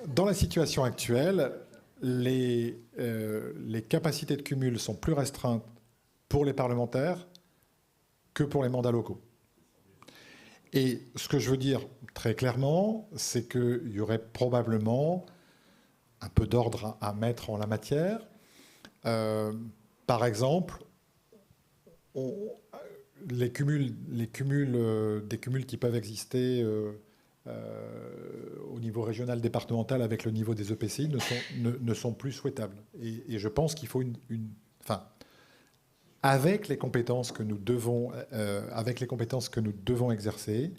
dans la situation actuelle, les capacités de cumul sont plus restreintes pour les parlementaires que pour les mandats locaux. Et ce que je veux dire très clairement, c'est qu'il y aurait probablement un peu d'ordre à mettre en la matière. Par exemple, des cumuls qui peuvent exister au niveau régional, départemental, avec le niveau des EPCI, ne sont plus souhaitables. Et je pense qu'il faut avec les compétences que nous devons exercer,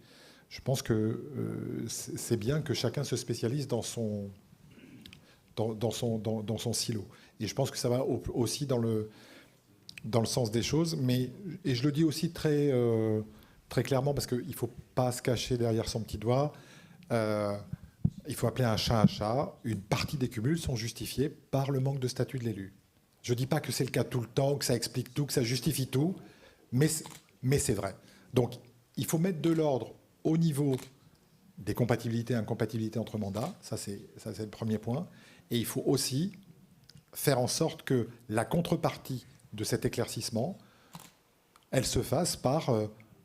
je pense que c'est bien que chacun se spécialise dans son silo. Et je pense que ça va aussi dans le sens des choses. Et je le dis aussi très clairement, parce qu'il ne faut pas se cacher derrière son petit doigt. Il faut appeler un chat. Une partie des cumuls sont justifiés par le manque de statut de l'élu. Je ne dis pas que c'est le cas tout le temps, que ça explique tout, que ça justifie tout, mais c'est vrai. Donc, il faut mettre de l'ordre au niveau des compatibilités et incompatibilités entre mandats. Ça, c'est le premier point. Et il faut aussi faire en sorte que la contrepartie de cet éclaircissement, elle se fasse par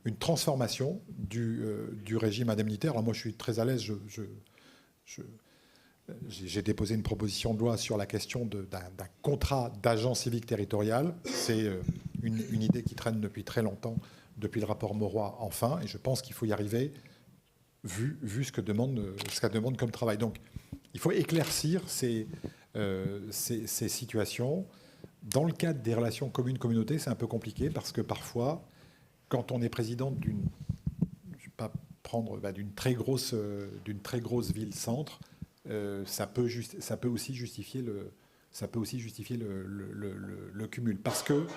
une transformation du régime indemnitaire. Alors moi, je suis très à l'aise. J'ai déposé une proposition de loi sur la question d'un contrat d'agent civique territorial. C'est une idée qui traîne depuis très longtemps, depuis le rapport Mauroy, enfin, et je pense qu'il faut y arriver, vu ce qu'elle demande comme travail. Donc, il faut éclaircir ces situations. Dans le cadre des relations communes-communautés, c'est un peu compliqué, parce que parfois, quand on est président d'une très grosse ville-centre, ça peut aussi justifier le cumul. Parce que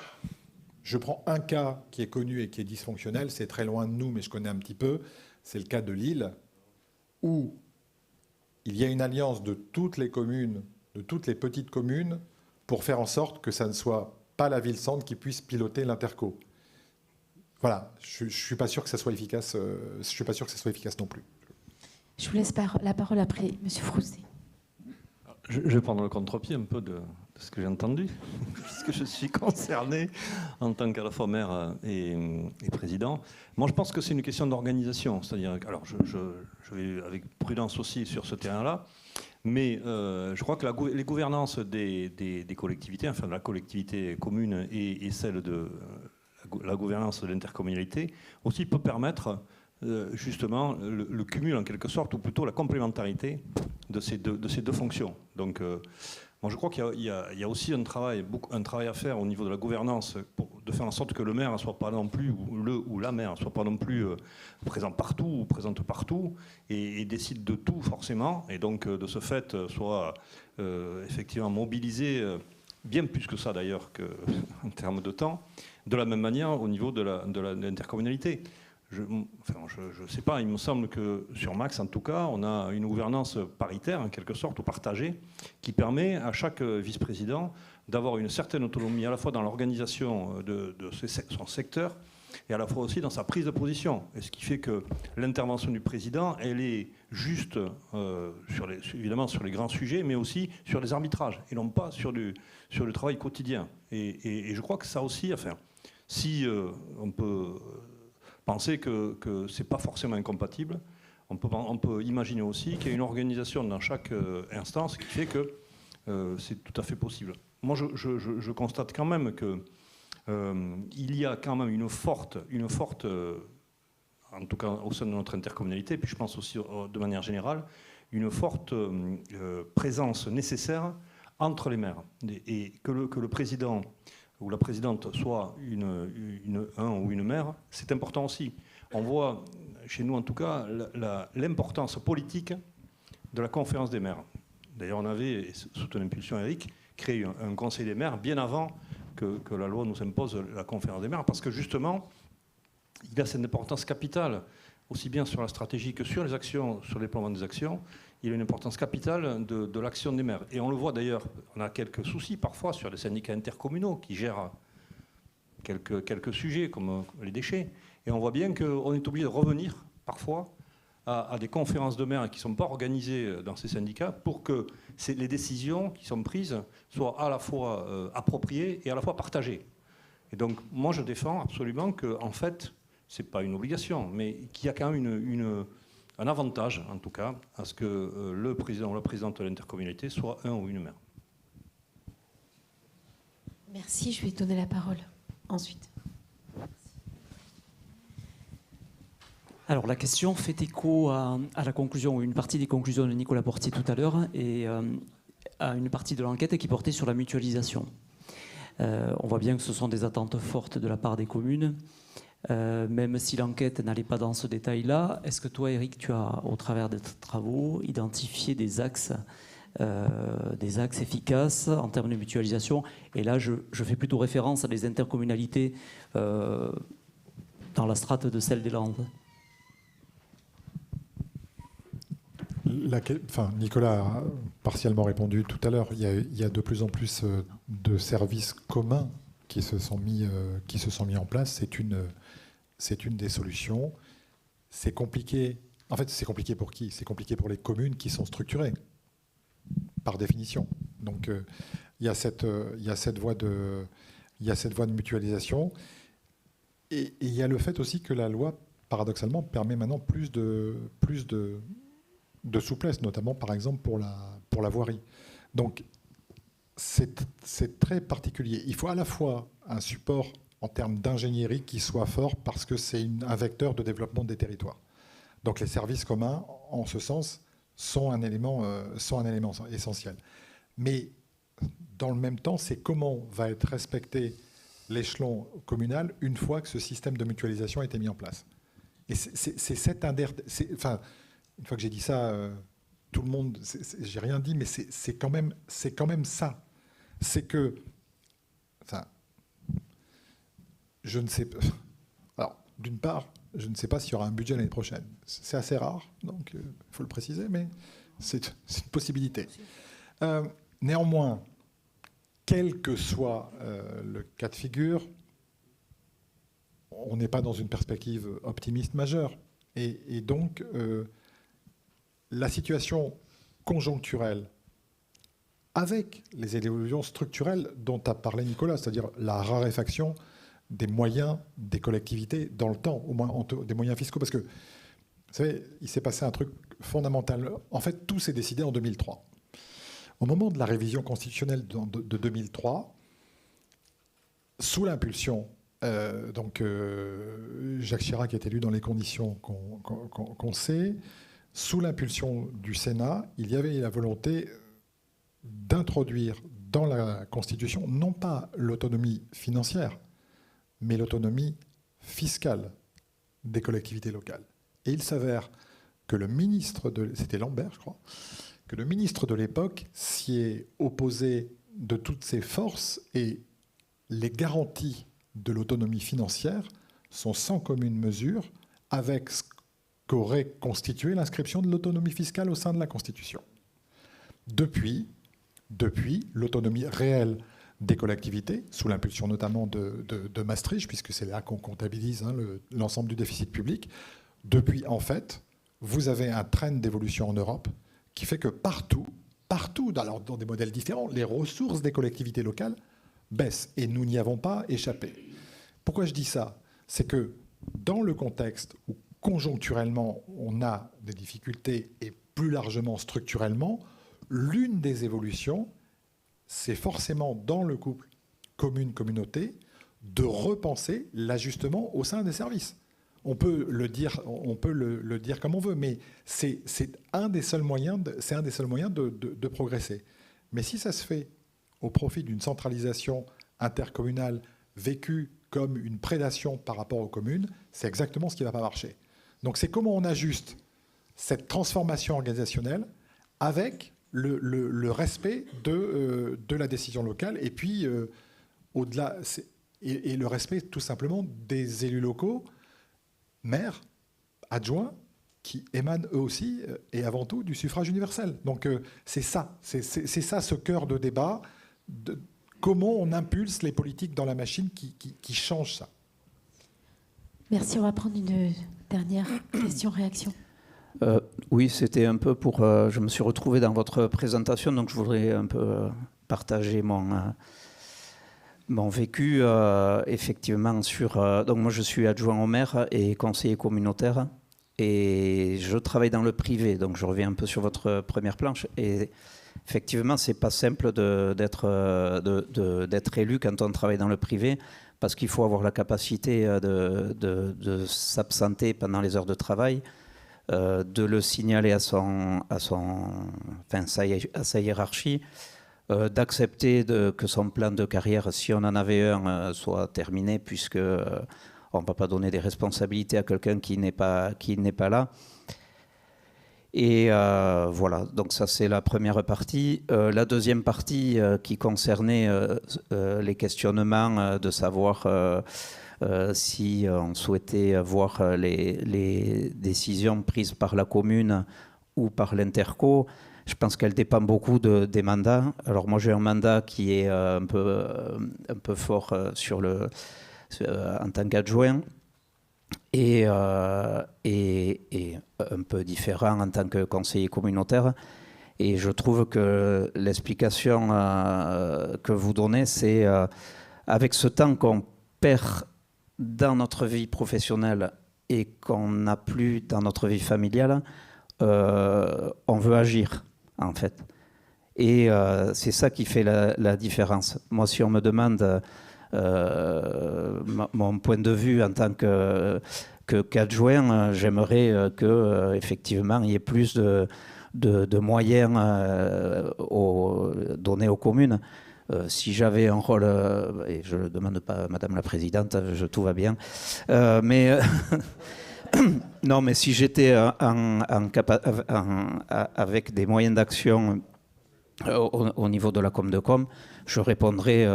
je prends un cas qui est connu et qui est dysfonctionnel, c'est très loin de nous, mais je connais un petit peu, c'est le cas de Lille, où il y a une alliance de toutes les communes, de toutes les petites communes, pour faire en sorte que ça ne soit pas la ville-centre qui puisse piloter l'interco. Voilà, je ne suis pas sûr que ça soit efficace. Je suis pas sûr que ça soit efficace non plus. Je vous laisse la parole après, Monsieur Frousset. Je vais prendre le contre-pied un peu de ce que j'ai entendu, puisque je suis concerné en tant qu'à la fois maire et président. Moi, je pense que c'est une question d'organisation. C'est-à-dire, alors, je vais avec prudence aussi sur ce terrain-là, mais je crois que les gouvernances des collectivités, enfin de la collectivité commune et celle de la gouvernance de l'intercommunalité, aussi peut permettre justement le cumul en quelque sorte, ou plutôt la complémentarité de ces deux fonctions. Donc, moi je crois qu'il y a aussi un travail à faire au niveau de la gouvernance, de faire en sorte que le maire ne soit pas non plus, ou la maire ne soit pas non plus présent partout ou présente partout et décide de tout forcément, et donc de ce fait soit effectivement mobilisé bien plus que ça d'ailleurs en termes de temps, de la même manière au niveau de l'intercommunalité. Je ne sais pas, il me semble que sur Max, en tout cas, on a une gouvernance paritaire, en quelque sorte, ou partagée, qui permet à chaque vice-président d'avoir une certaine autonomie, à la fois dans l'organisation de son secteur, et à la fois aussi dans sa prise de position. Et ce qui fait que l'intervention du président, elle est juste, évidemment, sur les grands sujets, mais aussi sur les arbitrages, et non pas sur le travail quotidien. Et je crois que ça aussi, enfin, si on peut penser que ce n'est pas forcément incompatible. On peut imaginer aussi qu'il y a une organisation dans chaque instance qui fait que c'est tout à fait possible. Moi, je constate quand même qu'il y a quand même une forte, en tout cas au sein de notre intercommunalité, puis je pense aussi de manière générale, une forte présence nécessaire entre les maires. Et que le président ou la présidente soit un ou une maire, c'est important aussi. On voit, chez nous en tout cas, l'importance politique de la conférence des maires. D'ailleurs, on avait, sous ton impulsion, Eric, créé un conseil des maires bien avant que la loi nous impose la conférence des maires, parce que justement, il a cette importance capitale, aussi bien sur la stratégie que sur les actions, sur le déploiement des actions. Il a une importance capitale de l'action des maires. Et on le voit d'ailleurs, on a quelques soucis parfois sur les syndicats intercommunaux qui gèrent quelques sujets comme les déchets. Et on voit bien qu'on est obligé de revenir parfois à des conférences de maires qui ne sont pas organisées dans ces syndicats pour que les décisions qui sont prises soient à la fois appropriées et à la fois partagées. Et donc moi je défends absolument qu'en fait, ce n'est pas une obligation, mais qu'il y a quand même un avantage, en tout cas, à ce que le président ou la présidente de l'intercommunalité soit un ou une maire. Merci, je vais donner la parole ensuite. Alors la question fait écho à la conclusion, ou une partie des conclusions de Nicolas Portier tout à l'heure, et à une partie de l'enquête qui portait sur la mutualisation. On voit bien que ce sont des attentes fortes de la part des communes. Même si l'enquête n'allait pas dans ce détail-là, est-ce que toi, Eric, tu as, au travers de tes travaux, identifié des axes efficaces en termes de mutualisation? Et là, je fais plutôt référence à des intercommunalités dans la strate de celle des Landes. Nicolas a partiellement répondu tout à l'heure. Il y a de plus en plus de services communs qui se sont mis en place. C'est une c'est une des solutions. C'est compliqué. En fait, c'est compliqué pour qui? C'est compliqué pour les communes qui sont structurées, par définition. Donc, il y a cette voie de mutualisation. Et il y a le fait aussi que la loi, paradoxalement, permet maintenant plus de souplesse, notamment, par exemple, pour la voirie. Donc, c'est très particulier. Il faut à la fois un support en termes d'ingénierie qui soit fort parce que c'est un vecteur de développement des territoires. Donc les services communs, en ce sens, sont un élément essentiel. Mais dans le même temps, c'est comment va être respecté l'échelon communal une fois que ce système de mutualisation a été mis en place. Et c'est cette enfin, une fois que j'ai dit ça, tout le monde, j'ai rien dit, mais c'est quand même ça. C'est que, enfin, je ne sais pas. Alors, d'une part, je ne sais pas s'il y aura un budget l'année prochaine. C'est assez rare, donc il faut le préciser, mais c'est une possibilité. Néanmoins, quel que soit le cas de figure, on n'est pas dans une perspective optimiste majeure. Et donc, la situation conjoncturelle, avec les évolutions structurelles dont a parlé Nicolas, c'est-à-dire la raréfaction des moyens des collectivités dans le temps, au moins des moyens fiscaux. Parce que, vous savez, il s'est passé un truc fondamental. En fait, tout s'est décidé en 2003. Au moment de la révision constitutionnelle de 2003, sous l'impulsion, Jacques Chirac est élu dans les conditions qu'on sait, sous l'impulsion du Sénat, il y avait la volonté d'introduire dans la Constitution, non pas l'autonomie financière, mais l'autonomie fiscale des collectivités locales. Et il s'avère que le ministre c'était Lambert, je crois, que le ministre de l'époque s'y est opposé de toutes ses forces et les garanties de l'autonomie financière sont sans commune mesure avec ce qu'aurait constitué l'inscription de l'autonomie fiscale au sein de la Constitution. Depuis, l'autonomie réelle des collectivités, sous l'impulsion notamment de Maastricht, puisque c'est là qu'on comptabilise l'ensemble du déficit public, depuis, en fait, vous avez un trend d'évolution en Europe qui fait que partout, dans des modèles différents, les ressources des collectivités locales baissent. Et nous n'y avons pas échappé. Pourquoi je dis ça? C'est que dans le contexte où conjoncturellement on a des difficultés et plus largement structurellement, l'une des évolutions, c'est forcément dans le couple commune-communauté de repenser l'ajustement au sein des services. On peut le dire comme on veut, mais c'est un des seuls moyens de progresser. Mais si ça se fait au profit d'une centralisation intercommunale vécue comme une prédation par rapport aux communes, c'est exactement ce qui ne va pas marcher. Donc c'est comment on ajuste cette transformation organisationnelle avec le respect de la décision locale et puis au-delà, et le respect tout simplement des élus locaux, maires, adjoints, qui émanent eux aussi et avant tout du suffrage universel. Donc c'est ça ce cœur de débat, comment on impulse les politiques dans la machine qui change ça. Merci, on va prendre une dernière question-réaction. Oui, c'était un peu pour... je me suis retrouvé dans votre présentation, donc je voudrais un peu partager mon vécu, effectivement, sur... donc moi, je suis adjoint au maire et conseiller communautaire, et je travaille dans le privé, donc je reviens un peu sur votre première planche, et effectivement, c'est pas simple d'être élu quand on travaille dans le privé, parce qu'il faut avoir la capacité de s'absenter pendant les heures de travail, de le signaler à sa hiérarchie, d'accepter que son plan de carrière, si on en avait un, soit terminé, puisque on ne va pas donner des responsabilités à quelqu'un qui n'est pas là. Et voilà, donc ça c'est la première partie. La deuxième partie qui concernait les questionnements de savoir si on souhaitait voir les décisions prises par la commune ou par l'interco, je pense qu'elle dépend beaucoup des mandats. Alors moi j'ai un mandat qui est un peu fort en tant qu'adjoint. et un peu différent en tant que conseiller communautaire. Et je trouve que l'explication que vous donnez, c'est avec ce temps qu'on perd dans notre vie professionnelle et qu'on n'a plus dans notre vie familiale, on veut agir, en fait. Et c'est ça qui fait la différence. Moi, si on me demande mon point de vue en tant qu'adjoint, j'aimerais qu'effectivement, il y ait plus de moyens donnés aux communes. Si j'avais un rôle, et je ne le demande pas à Madame la Présidente, tout va bien, mais non, mais si j'étais avec des moyens d'action au niveau de la com, je répondrais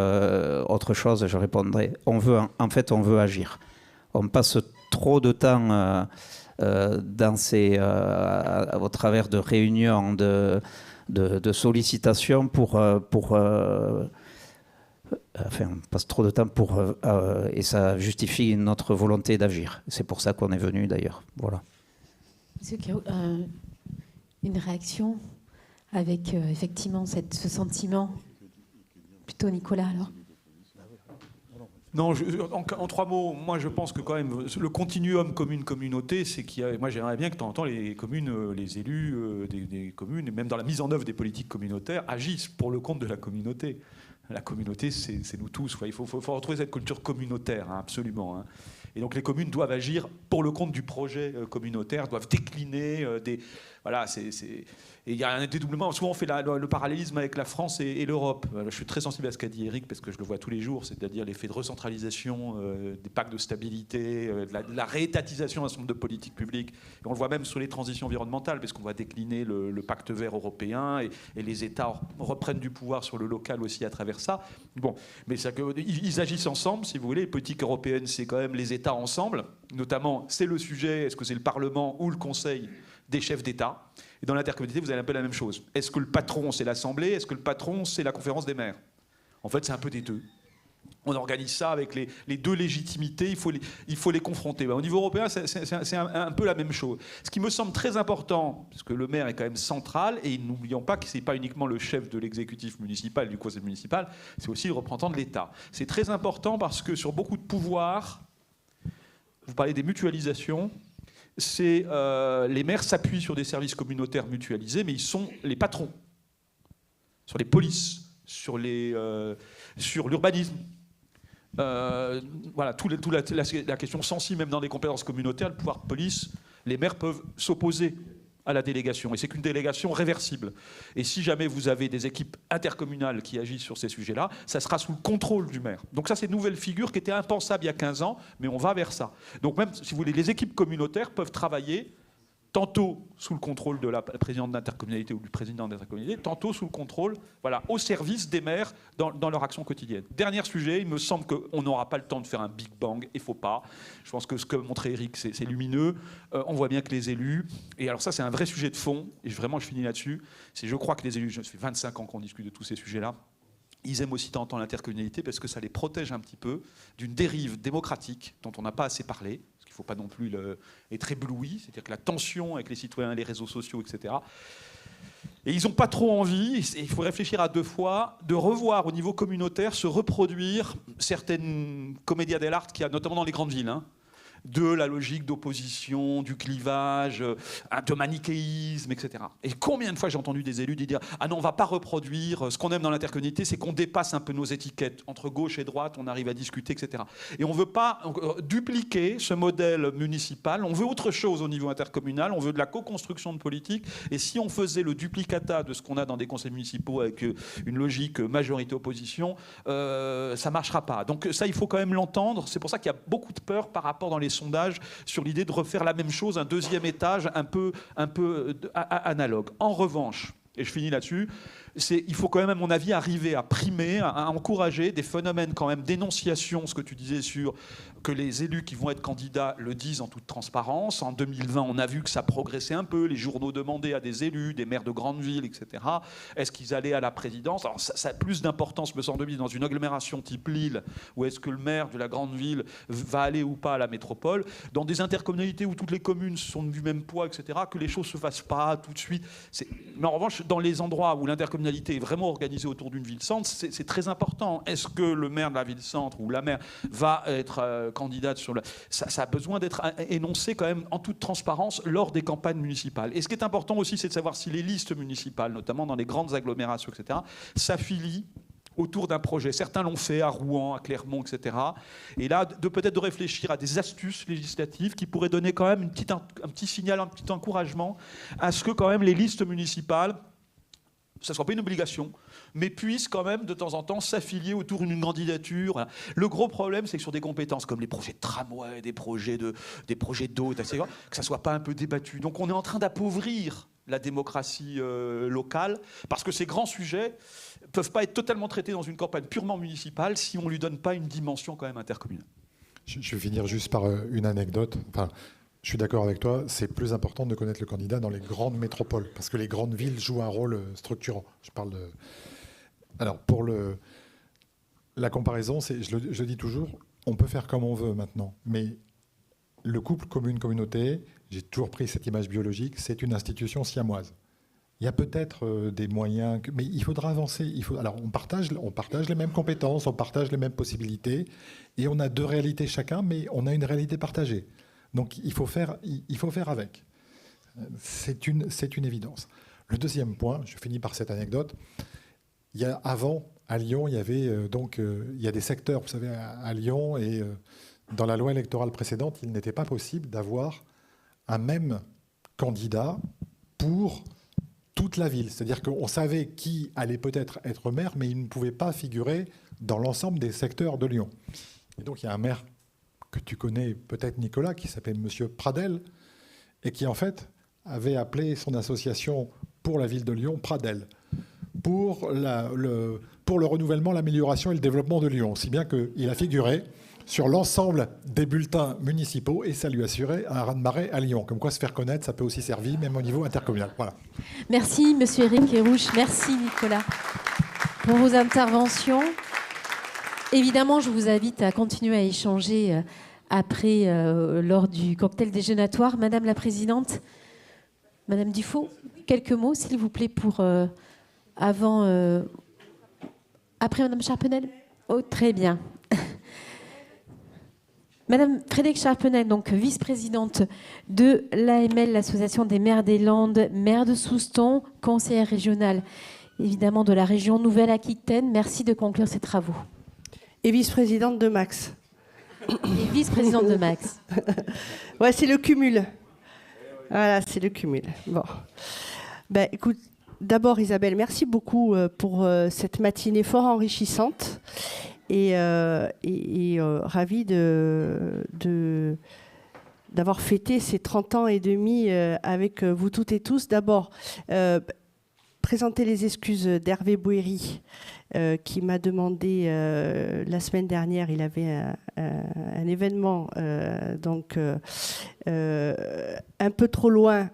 autre chose. Je répondrais, on veut agir. On passe trop de temps au travers de réunions, de sollicitations on passe trop de temps et ça justifie notre volonté d'agir. C'est pour ça qu'on est venu d'ailleurs. Voilà. Monsieur Kéroux, une réaction avec effectivement ce sentiment. Plutôt Nicolas alors. Non, en 3 mots, moi je pense que quand même le continuum commune-communauté, c'est moi j'aimerais bien que de temps en temps les communes, les élus des communes, et même dans la mise en œuvre des politiques communautaires, agissent pour le compte de la communauté. La communauté, c'est nous tous. Il faut retrouver cette culture communautaire, hein, absolument. Hein. Et donc les communes doivent agir pour le compte du projet communautaire, doivent décliner Voilà, et il y a un dédoublement. Souvent on fait le parallélisme avec la France et l'Europe. Je suis très sensible à ce qu'a dit Eric parce que je le vois tous les jours, c'est-à-dire l'effet de recentralisation des pactes de stabilité, de la réétatisation d'un certain nombre de politiques publiques. Et on le voit même sur les transitions environnementales, parce qu'on va décliner le pacte vert européen et les États reprennent du pouvoir sur le local aussi à travers ça. Bon, mais ils agissent ensemble, si vous voulez. Les politiques européennes, c'est quand même les États ensemble. Notamment, c'est le sujet, est-ce que c'est le Parlement ou le Conseil des chefs d'État. Et dans l'intercommunalité, vous avez un peu la même chose. Est-ce que le patron, c'est l'Assemblée? Est-ce que le patron, c'est la conférence des maires? En fait, c'est un peu des deux. On organise ça avec les deux légitimités, il faut les confronter. Au niveau européen, c'est un peu la même chose. Ce qui me semble très important, parce que le maire est quand même central, et n'oublions pas que ce n'est pas uniquement le chef de l'exécutif municipal, du conseil municipal, c'est aussi le représentant de l'État. C'est très important parce que sur beaucoup de pouvoirs, vous parlez des mutualisations, les maires s'appuient sur des services communautaires mutualisés, mais ils sont les patrons, sur les polices, sur l'urbanisme. Voilà, la question sensible, même dans des compétences communautaires, le pouvoir de police, les maires peuvent s'opposer à la délégation. Et c'est qu'une délégation réversible. Et si jamais vous avez des équipes intercommunales qui agissent sur ces sujets-là, ça sera sous le contrôle du maire. Donc ça, c'est une nouvelle figure qui était impensable il y a 15 ans, mais on va vers ça. Donc même, si vous voulez, les équipes communautaires peuvent travailler tantôt sous le contrôle de la présidente d'intercommunalité ou du président d'intercommunalité, tantôt sous le contrôle, voilà, au service des maires dans leur action quotidienne. Dernier sujet, il me semble qu'on n'aura pas le temps de faire un Big Bang, il ne faut pas. Je pense que ce que montrait Eric, c'est lumineux. On voit bien que les élus, et alors ça c'est un vrai sujet de fond, et vraiment je finis là-dessus, je crois que les élus, ça fait 25 ans qu'on discute de tous ces sujets-là, ils aiment aussi tant l'intercommunalité parce que ça les protège un petit peu d'une dérive démocratique dont on n'a pas assez parlé. Il ne faut pas non plus être ébloui, c'est-à-dire que la tension avec les citoyens, les réseaux sociaux, etc. Et ils n'ont pas trop envie, et il faut réfléchir à 2 fois, de revoir au niveau communautaire se reproduire certaines commedia dell'arte qu'il y a notamment dans les grandes villes, hein, de la logique d'opposition, du clivage, de manichéisme, etc. Et combien de fois j'ai entendu des élus dire « Ah non, on ne va pas reproduire, ce qu'on aime dans l'intercommunalité, c'est qu'on dépasse un peu nos étiquettes. Entre gauche et droite, on arrive à discuter, etc. » Et on ne veut pas dupliquer ce modèle municipal, on veut autre chose au niveau intercommunal, on veut de la co-construction de politique. Et si on faisait le duplicata de ce qu'on a dans des conseils municipaux avec une logique majorité-opposition, ça ne marchera pas. Donc ça, il faut quand même l'entendre. C'est pour ça qu'il y a beaucoup de peur par rapport dans les sondages sur l'idée de refaire la même chose, un deuxième étage un peu analogue. En revanche, et je finis là-dessus, il faut quand même, à mon avis, arriver à primer, à encourager des phénomènes quand même d'énonciation, ce que tu disais sur que les élus qui vont être candidats le disent en toute transparence. En 2020, on a vu que ça progressait un peu, les journaux demandaient à des élus, des maires de grandes villes, etc. Est-ce qu'ils allaient à la présidence? Alors ça a plus d'importance, me semble-t-il, dans une agglomération type Lille, où est-ce que le maire de la grande ville va aller ou pas à la métropole, dans des intercommunalités où toutes les communes sont du même poids, etc., que les choses ne se fassent pas tout de suite. Mais en revanche, dans les endroits où l'intercommunalité est vraiment organisée autour d'une ville-centre, c'est très important. Est-ce que le maire de la ville-centre ou la maire va être candidate sur le... Ça a besoin d'être énoncé quand même en toute transparence lors des campagnes municipales. Et ce qui est important aussi, c'est de savoir si les listes municipales, notamment dans les grandes agglomérations, etc., s'affilient autour d'un projet. Certains l'ont fait à Rouen, à Clermont, etc. Et là, peut-être de réfléchir à des astuces législatives qui pourraient donner quand même un petit signal, un petit encouragement à ce que quand même les listes municipales, ça ne soit pas une obligation, mais puissent quand même de temps en temps s'affilier autour d'une candidature. Voilà. Le gros problème, c'est que sur des compétences comme les projets de tramway, des projets d'eau, etc., que ça ne soit pas un peu débattu. Donc on est en train d'appauvrir la démocratie locale, parce que ces grands sujets ne peuvent pas être totalement traités dans une campagne purement municipale si on ne lui donne pas une dimension quand même intercommunale. Je vais finir juste par une anecdote. Enfin, je suis d'accord avec toi, c'est plus important de connaître le candidat dans les grandes métropoles, parce que les grandes villes jouent un rôle structurant. Je parle de... Alors, pour la comparaison, je dis toujours, on peut faire comme on veut maintenant, mais le couple commune-communauté, j'ai toujours pris cette image biologique, c'est une institution siamoise. Il y a peut-être des moyens, mais il faudra avancer. Alors, on partage les mêmes compétences, on partage les mêmes possibilités, et on a deux réalités chacun, mais on a une réalité partagée. Donc il faut faire avec. C'est une évidence. Le deuxième point, je finis par cette anecdote. Avant, à Lyon, il y avait il y a des secteurs, vous savez, à Lyon, et dans la loi électorale précédente, il n'était pas possible d'avoir un même candidat pour toute la ville. C'est-à-dire qu'on savait qui allait peut-être être maire, mais il ne pouvait pas figurer dans l'ensemble des secteurs de Lyon. Et donc il y a un maire que tu connais peut-être, Nicolas, qui s'appelle Monsieur Pradel, et qui en fait avait appelé son association pour la ville de Lyon Pradel, pour le renouvellement, l'amélioration et le développement de Lyon, si bien qu'il a figuré sur l'ensemble des bulletins municipaux, et ça lui assurait un raz-de-marée à Lyon. Comme quoi se faire connaître, ça peut aussi servir, même au niveau intercommunal. Voilà. Merci, Monsieur Éric Kerrouche. Merci, Nicolas, pour vos interventions. Évidemment, je vous invite à continuer à échanger après, lors du cocktail déjeunatoire. Madame la Présidente, Madame Dufaux, quelques mots, s'il vous plaît, pour avant... après Madame Charpenel. Oh, très bien. Madame Frédérique Charpenel, donc vice-présidente de l'AML, l'Association des maires des Landes, maire de Souston, conseillère régionale, évidemment, de la région Nouvelle-Aquitaine. Merci de conclure ces travaux. Et vice-présidente de Max. Et vice-présidente de Max. Ouais, c'est le cumul. Voilà, c'est le cumul. Bon. Ben, écoute, d'abord, Isabelle, merci beaucoup pour cette matinée fort enrichissante. Et ravie d'avoir fêté ces 30 ans et demi avec vous toutes et tous. D'abord, présenter les excuses d'Hervé Bouéry, qui m'a demandé la semaine dernière, il avait un événement un peu trop loin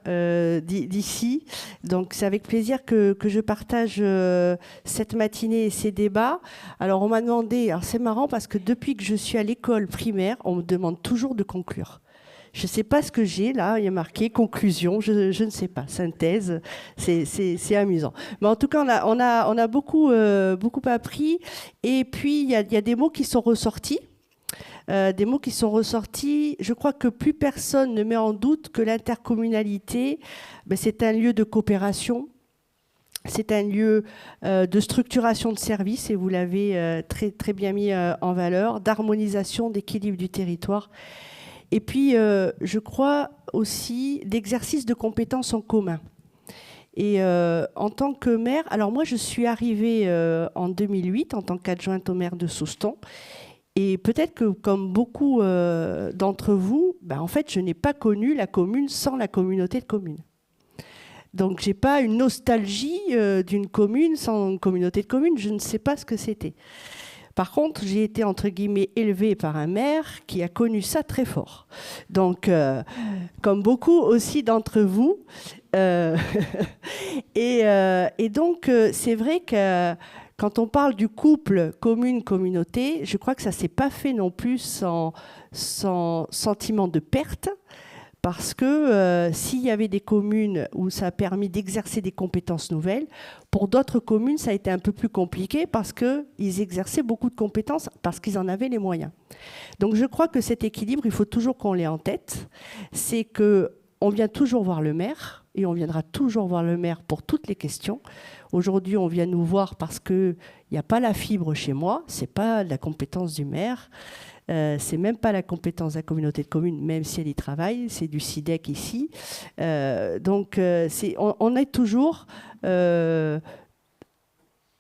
d'ici. Donc c'est avec plaisir que je partage cette matinée et ces débats. Alors on m'a demandé, alors c'est marrant parce que depuis que je suis à l'école primaire, on me demande toujours de conclure. Je ne sais pas ce que j'ai là, il y a marqué conclusion, je ne sais pas, synthèse, c'est amusant. Mais en tout cas, on a beaucoup appris. Et puis, il y a des mots qui sont ressortis. Je crois que plus personne ne met en doute que l'intercommunalité, c'est un lieu de coopération. C'est un lieu de structuration de services, et vous l'avez très, très bien mis en valeur, d'harmonisation, d'équilibre du territoire. Et puis, je crois aussi d'exercice de compétences en commun. Et en tant que maire, alors moi, je suis arrivée en 2008 en tant qu'adjointe au maire de Souston. Et peut-être que, comme beaucoup d'entre vous, en fait, je n'ai pas connu la commune sans la communauté de communes. Donc, je n'ai pas une nostalgie d'une commune sans une communauté de communes. Je ne sais pas ce que c'était. Par contre, j'ai été, entre guillemets, élevée par un maire qui a connu ça très fort. Donc, comme beaucoup aussi d'entre vous. Et donc, c'est vrai que quand on parle du couple commune-communauté, je crois que ça ne s'est pas fait non plus sans sentiment de perte. Parce que s'il y avait des communes où ça a permis d'exercer des compétences nouvelles, pour d'autres communes, ça a été un peu plus compliqué parce qu'ils exerçaient beaucoup de compétences, parce qu'ils en avaient les moyens. Donc je crois que cet équilibre, il faut toujours qu'on l'ait en tête. C'est qu'on vient toujours voir le maire, et on viendra toujours voir le maire pour toutes les questions. Aujourd'hui, on vient nous voir parce qu'il n'y a pas la fibre chez moi, ce n'est pas la compétence du maire. C'est même pas la compétence de la communauté de communes, même si elle y travaille, c'est du SIDEC ici. Donc on est toujours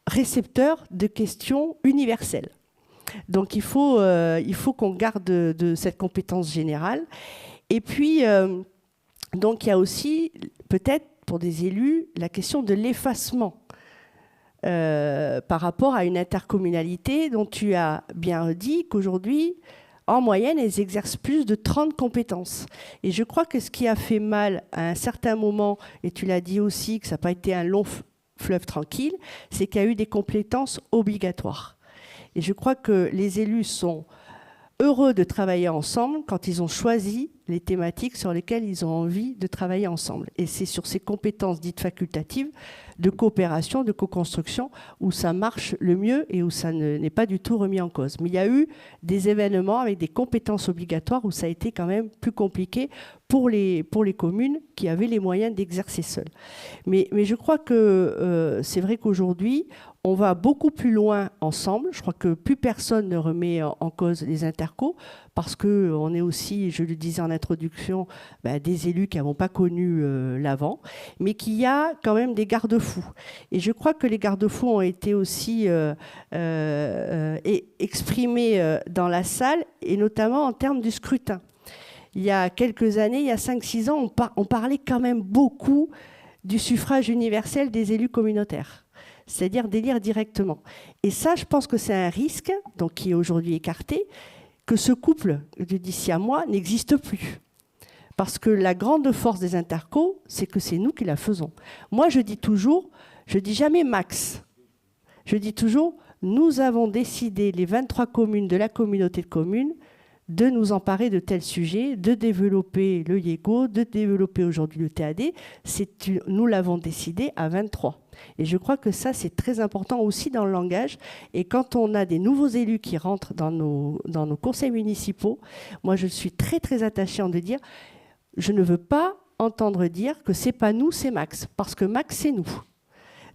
récepteur de questions universelles. Donc il faut qu'on garde de cette compétence générale. Et puis, donc il y a aussi, peut-être pour des élus, la question de l'effacement. Par rapport à une intercommunalité dont tu as bien dit qu'aujourd'hui, en moyenne, elles exercent plus de 30 compétences. Et je crois que ce qui a fait mal à un certain moment, et tu l'as dit aussi, que ça n'a pas été un long fleuve tranquille, c'est qu'il y a eu des compétences obligatoires. Et je crois que les élus sont heureux de travailler ensemble quand ils ont choisi les thématiques sur lesquelles ils ont envie de travailler ensemble. Et c'est sur ces compétences dites facultatives de coopération, de co-construction, où ça marche le mieux et où ça n'est pas du tout remis en cause. Mais il y a eu des événements avec des compétences obligatoires où ça a été quand même plus compliqué pour les communes qui avaient les moyens d'exercer seules. Mais je crois que c'est vrai qu'aujourd'hui, on va beaucoup plus loin ensemble. Je crois que plus personne ne remet en cause les intercos, parce qu'on est aussi, je le disais en introduction, des élus qui n'avons pas connu l'avant, mais qu'il y a quand même des garde-fous. Et je crois que les garde-fous ont été aussi exprimés dans la salle, et notamment en termes du scrutin. Il y a quelques années, il y a 5-6 ans, on parlait quand même beaucoup du suffrage universel des élus communautaires, c'est-à-dire d'élire directement. Et ça, je pense que c'est un risque, donc qui est aujourd'hui écarté, que ce couple d'ici à moi n'existe plus. Parce que la grande force des intercos, c'est que c'est nous qui la faisons. Moi, je dis toujours, je dis jamais max. Je dis toujours, nous avons décidé, les 23 communes de la communauté de communes, de nous emparer de tels sujets, de développer le IEGO, de développer aujourd'hui le TAD. Nous l'avons décidé à 23. Et je crois que ça, c'est très important aussi dans le langage. Et quand on a des nouveaux élus qui rentrent dans nos conseils municipaux, moi, je suis très, très attachée à de dire, je ne veux pas entendre dire que c'est pas nous, c'est Max. Parce que Max, c'est nous.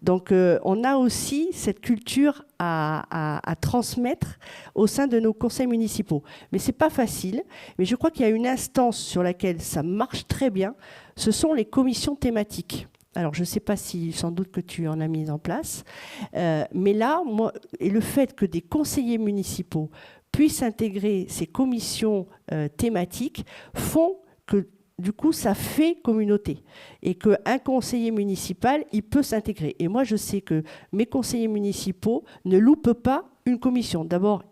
Donc, on a aussi cette culture à transmettre au sein de nos conseils municipaux. Mais ce n'est pas facile. Mais je crois qu'il y a une instance sur laquelle ça marche très bien. Ce sont les commissions thématiques. Alors, je ne sais pas si, sans doute que tu en as mis en place. Mais là, moi, et le fait que des conseillers municipaux puissent intégrer ces commissions thématiques font que du coup, ça fait communauté et qu'un conseiller municipal, il peut s'intégrer. Et moi, je sais que mes conseillers municipaux ne loupent pas une commission. D'abord,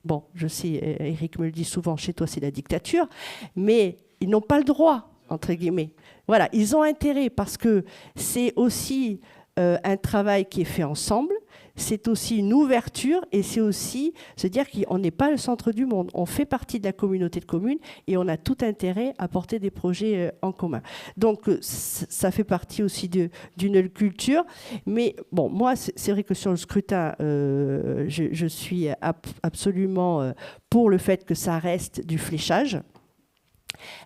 bon, je sais, Eric me le dit souvent, chez toi, c'est la dictature, mais ils n'ont pas le droit, entre guillemets. Voilà, ils ont intérêt parce que c'est aussi un travail qui est fait ensemble. C'est aussi une ouverture et c'est aussi se dire qu'on n'est pas le centre du monde. On fait partie de la communauté de communes et on a tout intérêt à porter des projets en commun. Donc, ça fait partie aussi d'une culture. Mais bon, moi, c'est vrai que sur le scrutin, je suis absolument pour le fait que ça reste du fléchage.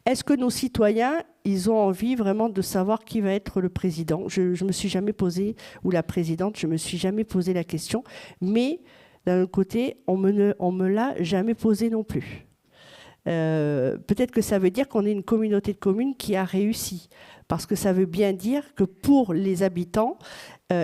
Est-ce que nos citoyens, ils ont envie vraiment de savoir qui va être le président ? Je me suis jamais posé, ou la présidente, je me suis jamais posé la question. Mais d'un autre côté, on me l'a jamais posé non plus. Peut-être que ça veut dire qu'on est une communauté de communes qui a réussi. Parce que ça veut bien dire que pour les habitants,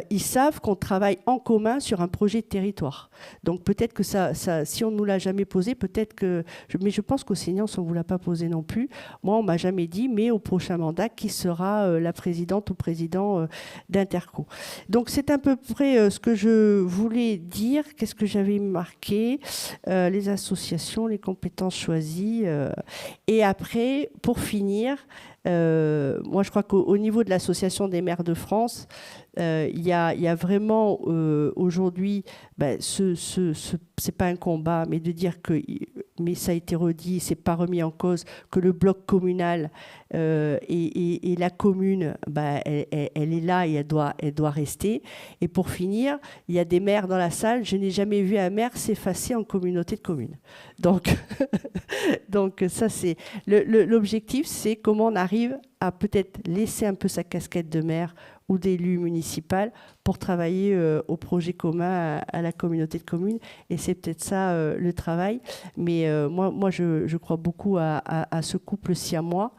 ils savent qu'on travaille en commun sur un projet de territoire. Donc peut-être que ça, si on ne nous l'a jamais posé, peut-être que... Mais je pense qu'au Sénance, on ne vous l'a pas posé non plus. Moi, on ne m'a jamais dit, mais au prochain mandat, qui sera la présidente ou président d'Interco. Donc c'est à peu près ce que je voulais dire. Qu'est-ce que j'avais marqué? Les associations, les compétences choisies. Et après, pour finir, moi je crois qu'au niveau de l'Association des maires de France, il y a vraiment aujourd'hui, c'est pas un combat, mais de dire que, mais ça a été redit, c'est pas remis en cause, que le bloc communal et la commune, elle est là et elle doit rester. Et pour finir, il y a des maires dans la salle, je n'ai jamais vu un maire s'effacer en communauté de communes. Donc, donc ça c'est l'objectif, c'est comment on arrive à peut-être laisser un peu sa casquette de maire ou d'élu municipal pour travailler au projet commun à la communauté de communes. Et c'est peut-être ça le travail. Mais moi je crois beaucoup à ce couple siamois.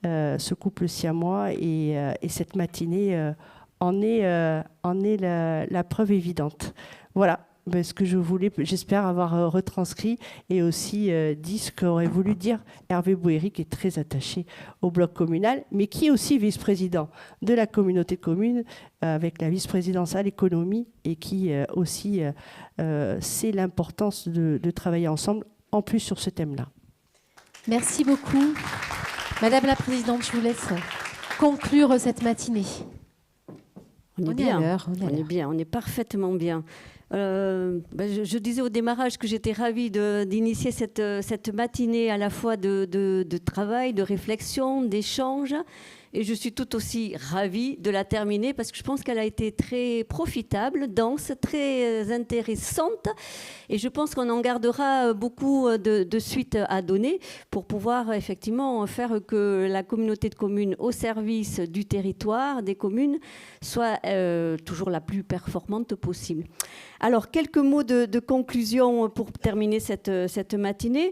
Et cette matinée en est la preuve évidente. Voilà. Ce que je voulais, j'espère avoir retranscrit et aussi dit ce qu'aurait voulu dire Hervé Boéry, qui est très attaché au bloc communal, mais qui est aussi vice-président de la communauté de communes avec la vice-présidence à l'économie et qui aussi sait l'importance de travailler ensemble, en plus sur ce thème-là. Merci beaucoup. Madame la Présidente, je vous laisse conclure cette matinée. On est bien, on est parfaitement bien. Je disais au démarrage que j'étais ravie d'initier cette matinée à la fois de travail, de réflexion, d'échange. Et je suis tout aussi ravie de la terminer parce que je pense qu'elle a été très profitable, dense, très intéressante. Et je pense qu'on en gardera beaucoup de suite à donner pour pouvoir effectivement faire que la communauté de communes au service du territoire, des communes, soit toujours la plus performante possible. Alors, quelques mots de conclusion pour terminer cette matinée.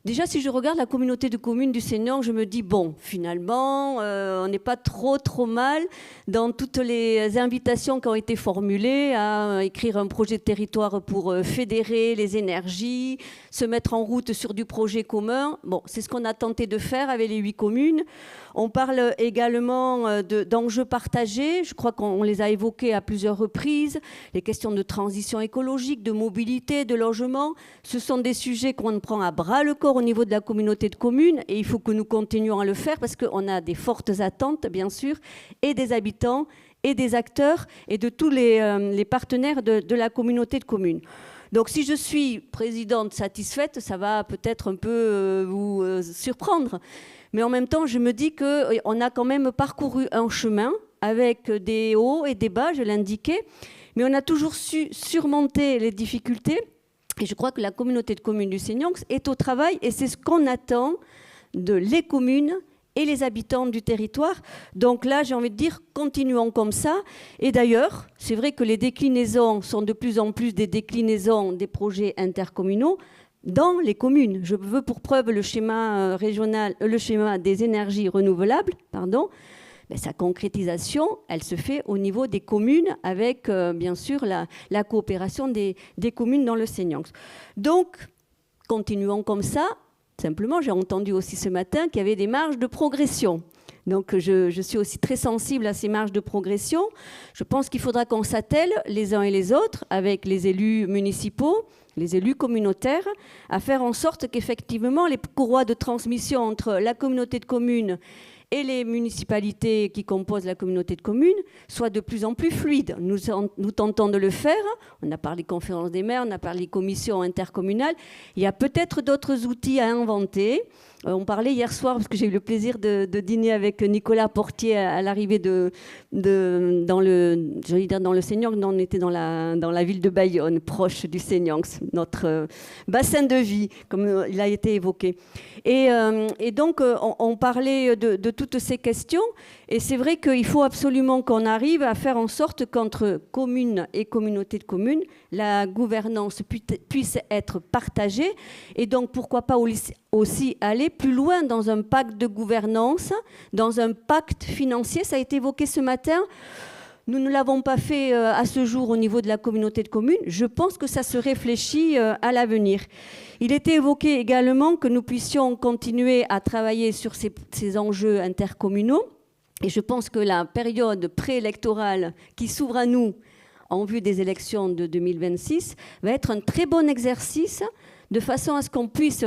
Déjà, si je regarde la communauté de communes du Sénance, je me dis, bon, finalement, on n'est pas trop mal dans toutes les invitations qui ont été formulées à écrire un projet de territoire pour fédérer les énergies, se mettre en route sur du projet commun. Bon, c'est ce qu'on a tenté de faire avec les 8 communes. On parle également d'enjeux partagés. Je crois qu'on les a évoqués à plusieurs reprises. Les questions de transition écologique, de mobilité, de logement. Ce sont des sujets qu'on prend à bras le corps au niveau de la communauté de communes. Et il faut que nous continuions à le faire parce qu'on a des fortes attentes, bien sûr, et des habitants, et des acteurs, et de tous les partenaires de la communauté de communes. Donc si je suis présidente satisfaite, ça va peut-être un peu vous surprendre. Mais en même temps, je me dis qu'on a quand même parcouru un chemin avec des hauts et des bas, je l'indiquais, mais on a toujours su surmonter les difficultés. Et je crois que la communauté de communes du Sénance est au travail et c'est ce qu'on attend de les communes et les habitants du territoire. Donc là, j'ai envie de dire, continuons comme ça. Et d'ailleurs, c'est vrai que les déclinaisons sont de plus en plus des déclinaisons des projets intercommunaux dans les communes. Je veux pour preuve le schéma régional, le schéma des énergies renouvelables, pardon. Mais sa concrétisation, elle se fait au niveau des communes avec, bien sûr, la coopération des communes dans le Sénance. Donc, continuons comme ça. Simplement, j'ai entendu aussi ce matin qu'il y avait des marges de progression. Donc, je suis aussi très sensible à ces marges de progression. Je pense qu'il faudra qu'on s'attelle les uns et les autres avec les élus municipaux, les élus communautaires, à faire en sorte qu'effectivement, les courroies de transmission entre la communauté de communes et les municipalités qui composent la communauté de communes soient de plus en plus fluides. Nous tentons de le faire. On a parlé conférence des maires, on a parlé commission intercommunale. Il y a peut-être d'autres outils à inventer. On parlait hier soir, parce que j'ai eu le plaisir de dîner avec Nicolas Portier à l'arrivée dans le Sénance, on était dans la ville de Bayonne, proche du Sénance, notre bassin de vie, comme il a été évoqué. Et donc, on parlait de toutes ces questions. Et c'est vrai qu'il faut absolument qu'on arrive à faire en sorte qu'entre communes et communautés de communes, la gouvernance puisse être partagée. Et donc, pourquoi pas aussi aller plus loin dans un pacte de gouvernance, dans un pacte financier. Ça a été évoqué ce matin. Nous ne l'avons pas fait à ce jour au niveau de la communauté de communes. Je pense que ça se réfléchit à l'avenir. Il était évoqué également que nous puissions continuer à travailler sur ces enjeux intercommunaux. Et je pense que la période préélectorale qui s'ouvre à nous en vue des élections de 2026 va être un très bon exercice de façon à ce qu'on puisse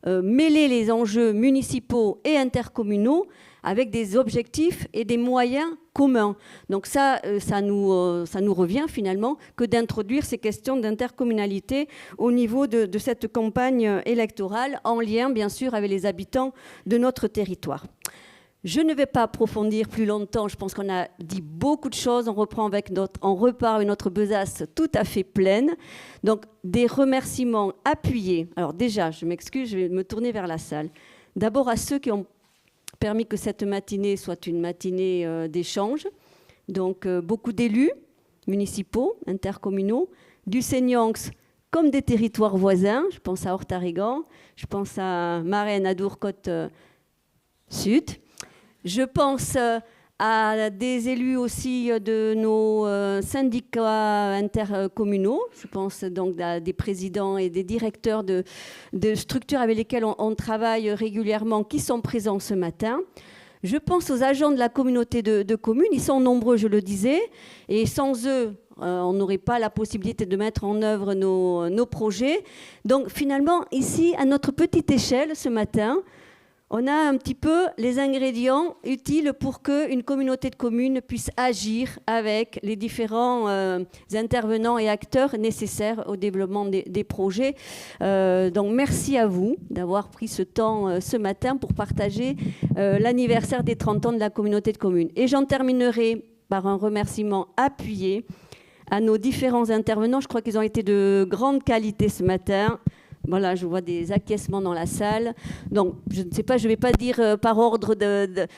mêler les enjeux municipaux et intercommunaux avec des objectifs et des moyens communs. Donc ça nous revient finalement que d'introduire ces questions d'intercommunalité au niveau de cette campagne électorale, en lien bien sûr avec les habitants de notre territoire. Je ne vais pas approfondir plus longtemps, je pense qu'on a dit beaucoup de choses, on repart avec notre besace tout à fait pleine. Donc des remerciements appuyés. Alors déjà, je m'excuse, je vais me tourner vers la salle. D'abord à ceux qui ont permis que cette matinée soit une matinée d'échange. Donc beaucoup d'élus municipaux, intercommunaux, du Seignanx comme des territoires voisins. Je pense à Hortarigan, je pense à Marennes, à Dourcotte Sud. Je pense à des élus aussi de nos syndicats intercommunaux. Je pense donc à des présidents et des directeurs de structures avec lesquelles on travaille régulièrement qui sont présents ce matin. Je pense aux agents de la communauté de communes. Ils sont nombreux, je le disais, et sans eux, on n'aurait pas la possibilité de mettre en œuvre nos projets. Donc finalement, ici, à notre petite échelle, ce matin, on a un petit peu les ingrédients utiles pour qu'une communauté de communes puisse agir avec les différents intervenants et acteurs nécessaires au développement des projets. Donc merci à vous d'avoir pris ce temps ce matin pour partager l'anniversaire des 30 ans de la communauté de communes. Et j'en terminerai par un remerciement appuyé à nos différents intervenants. Je crois qu'ils ont été de grande qualité ce matin. Voilà, je vois des acquiescements dans la salle. Donc, je ne sais pas, je ne vais pas dire par ordre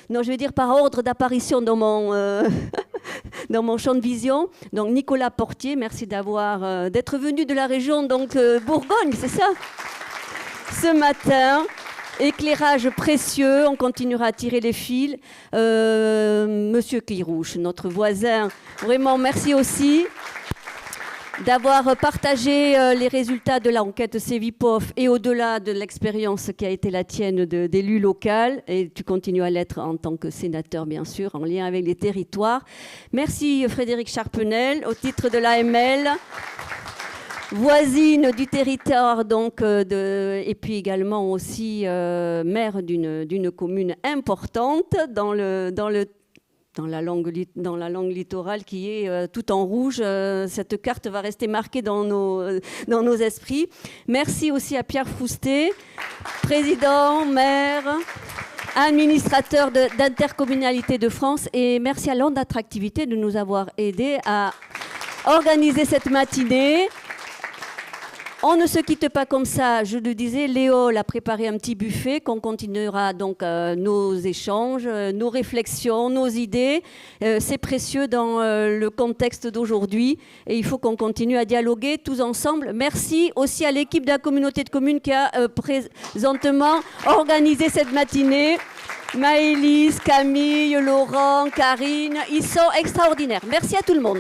non, je vais dire par ordre d'apparition dans mon champ de vision. Donc, Nicolas Portier, merci d'être venu de la région Bourgogne, c'est ça? Ce matin, éclairage précieux, on continuera à tirer les fils. Monsieur Quirouche, notre voisin, vraiment merci aussi d'avoir partagé les résultats de l'enquête Cevipof et au-delà de l'expérience qui a été la tienne d'élu local, et tu continues à l'être en tant que sénateur, bien sûr, en lien avec les territoires. Merci Frédéric Charpenel, au titre de l'AML, voisine du territoire, et puis également aussi maire d'une commune importante dans la langue littorale qui est tout en rouge. Cette carte va rester marquée dans nos esprits. Merci aussi à Pierre Froustet, président, maire, administrateur d'Intercommunalité de France. Et merci à Land Attractivité de nous avoir aidés à organiser cette matinée. On ne se quitte pas comme ça, je le disais, Léol a préparé un petit buffet qu'on continuera donc nos échanges, nos réflexions, nos idées. C'est précieux dans le contexte d'aujourd'hui et il faut qu'on continue à dialoguer tous ensemble. Merci aussi à l'équipe de la communauté de communes qui a présentement organisé cette matinée. Maëlys, Camille, Laurent, Karine, ils sont extraordinaires. Merci à tout le monde.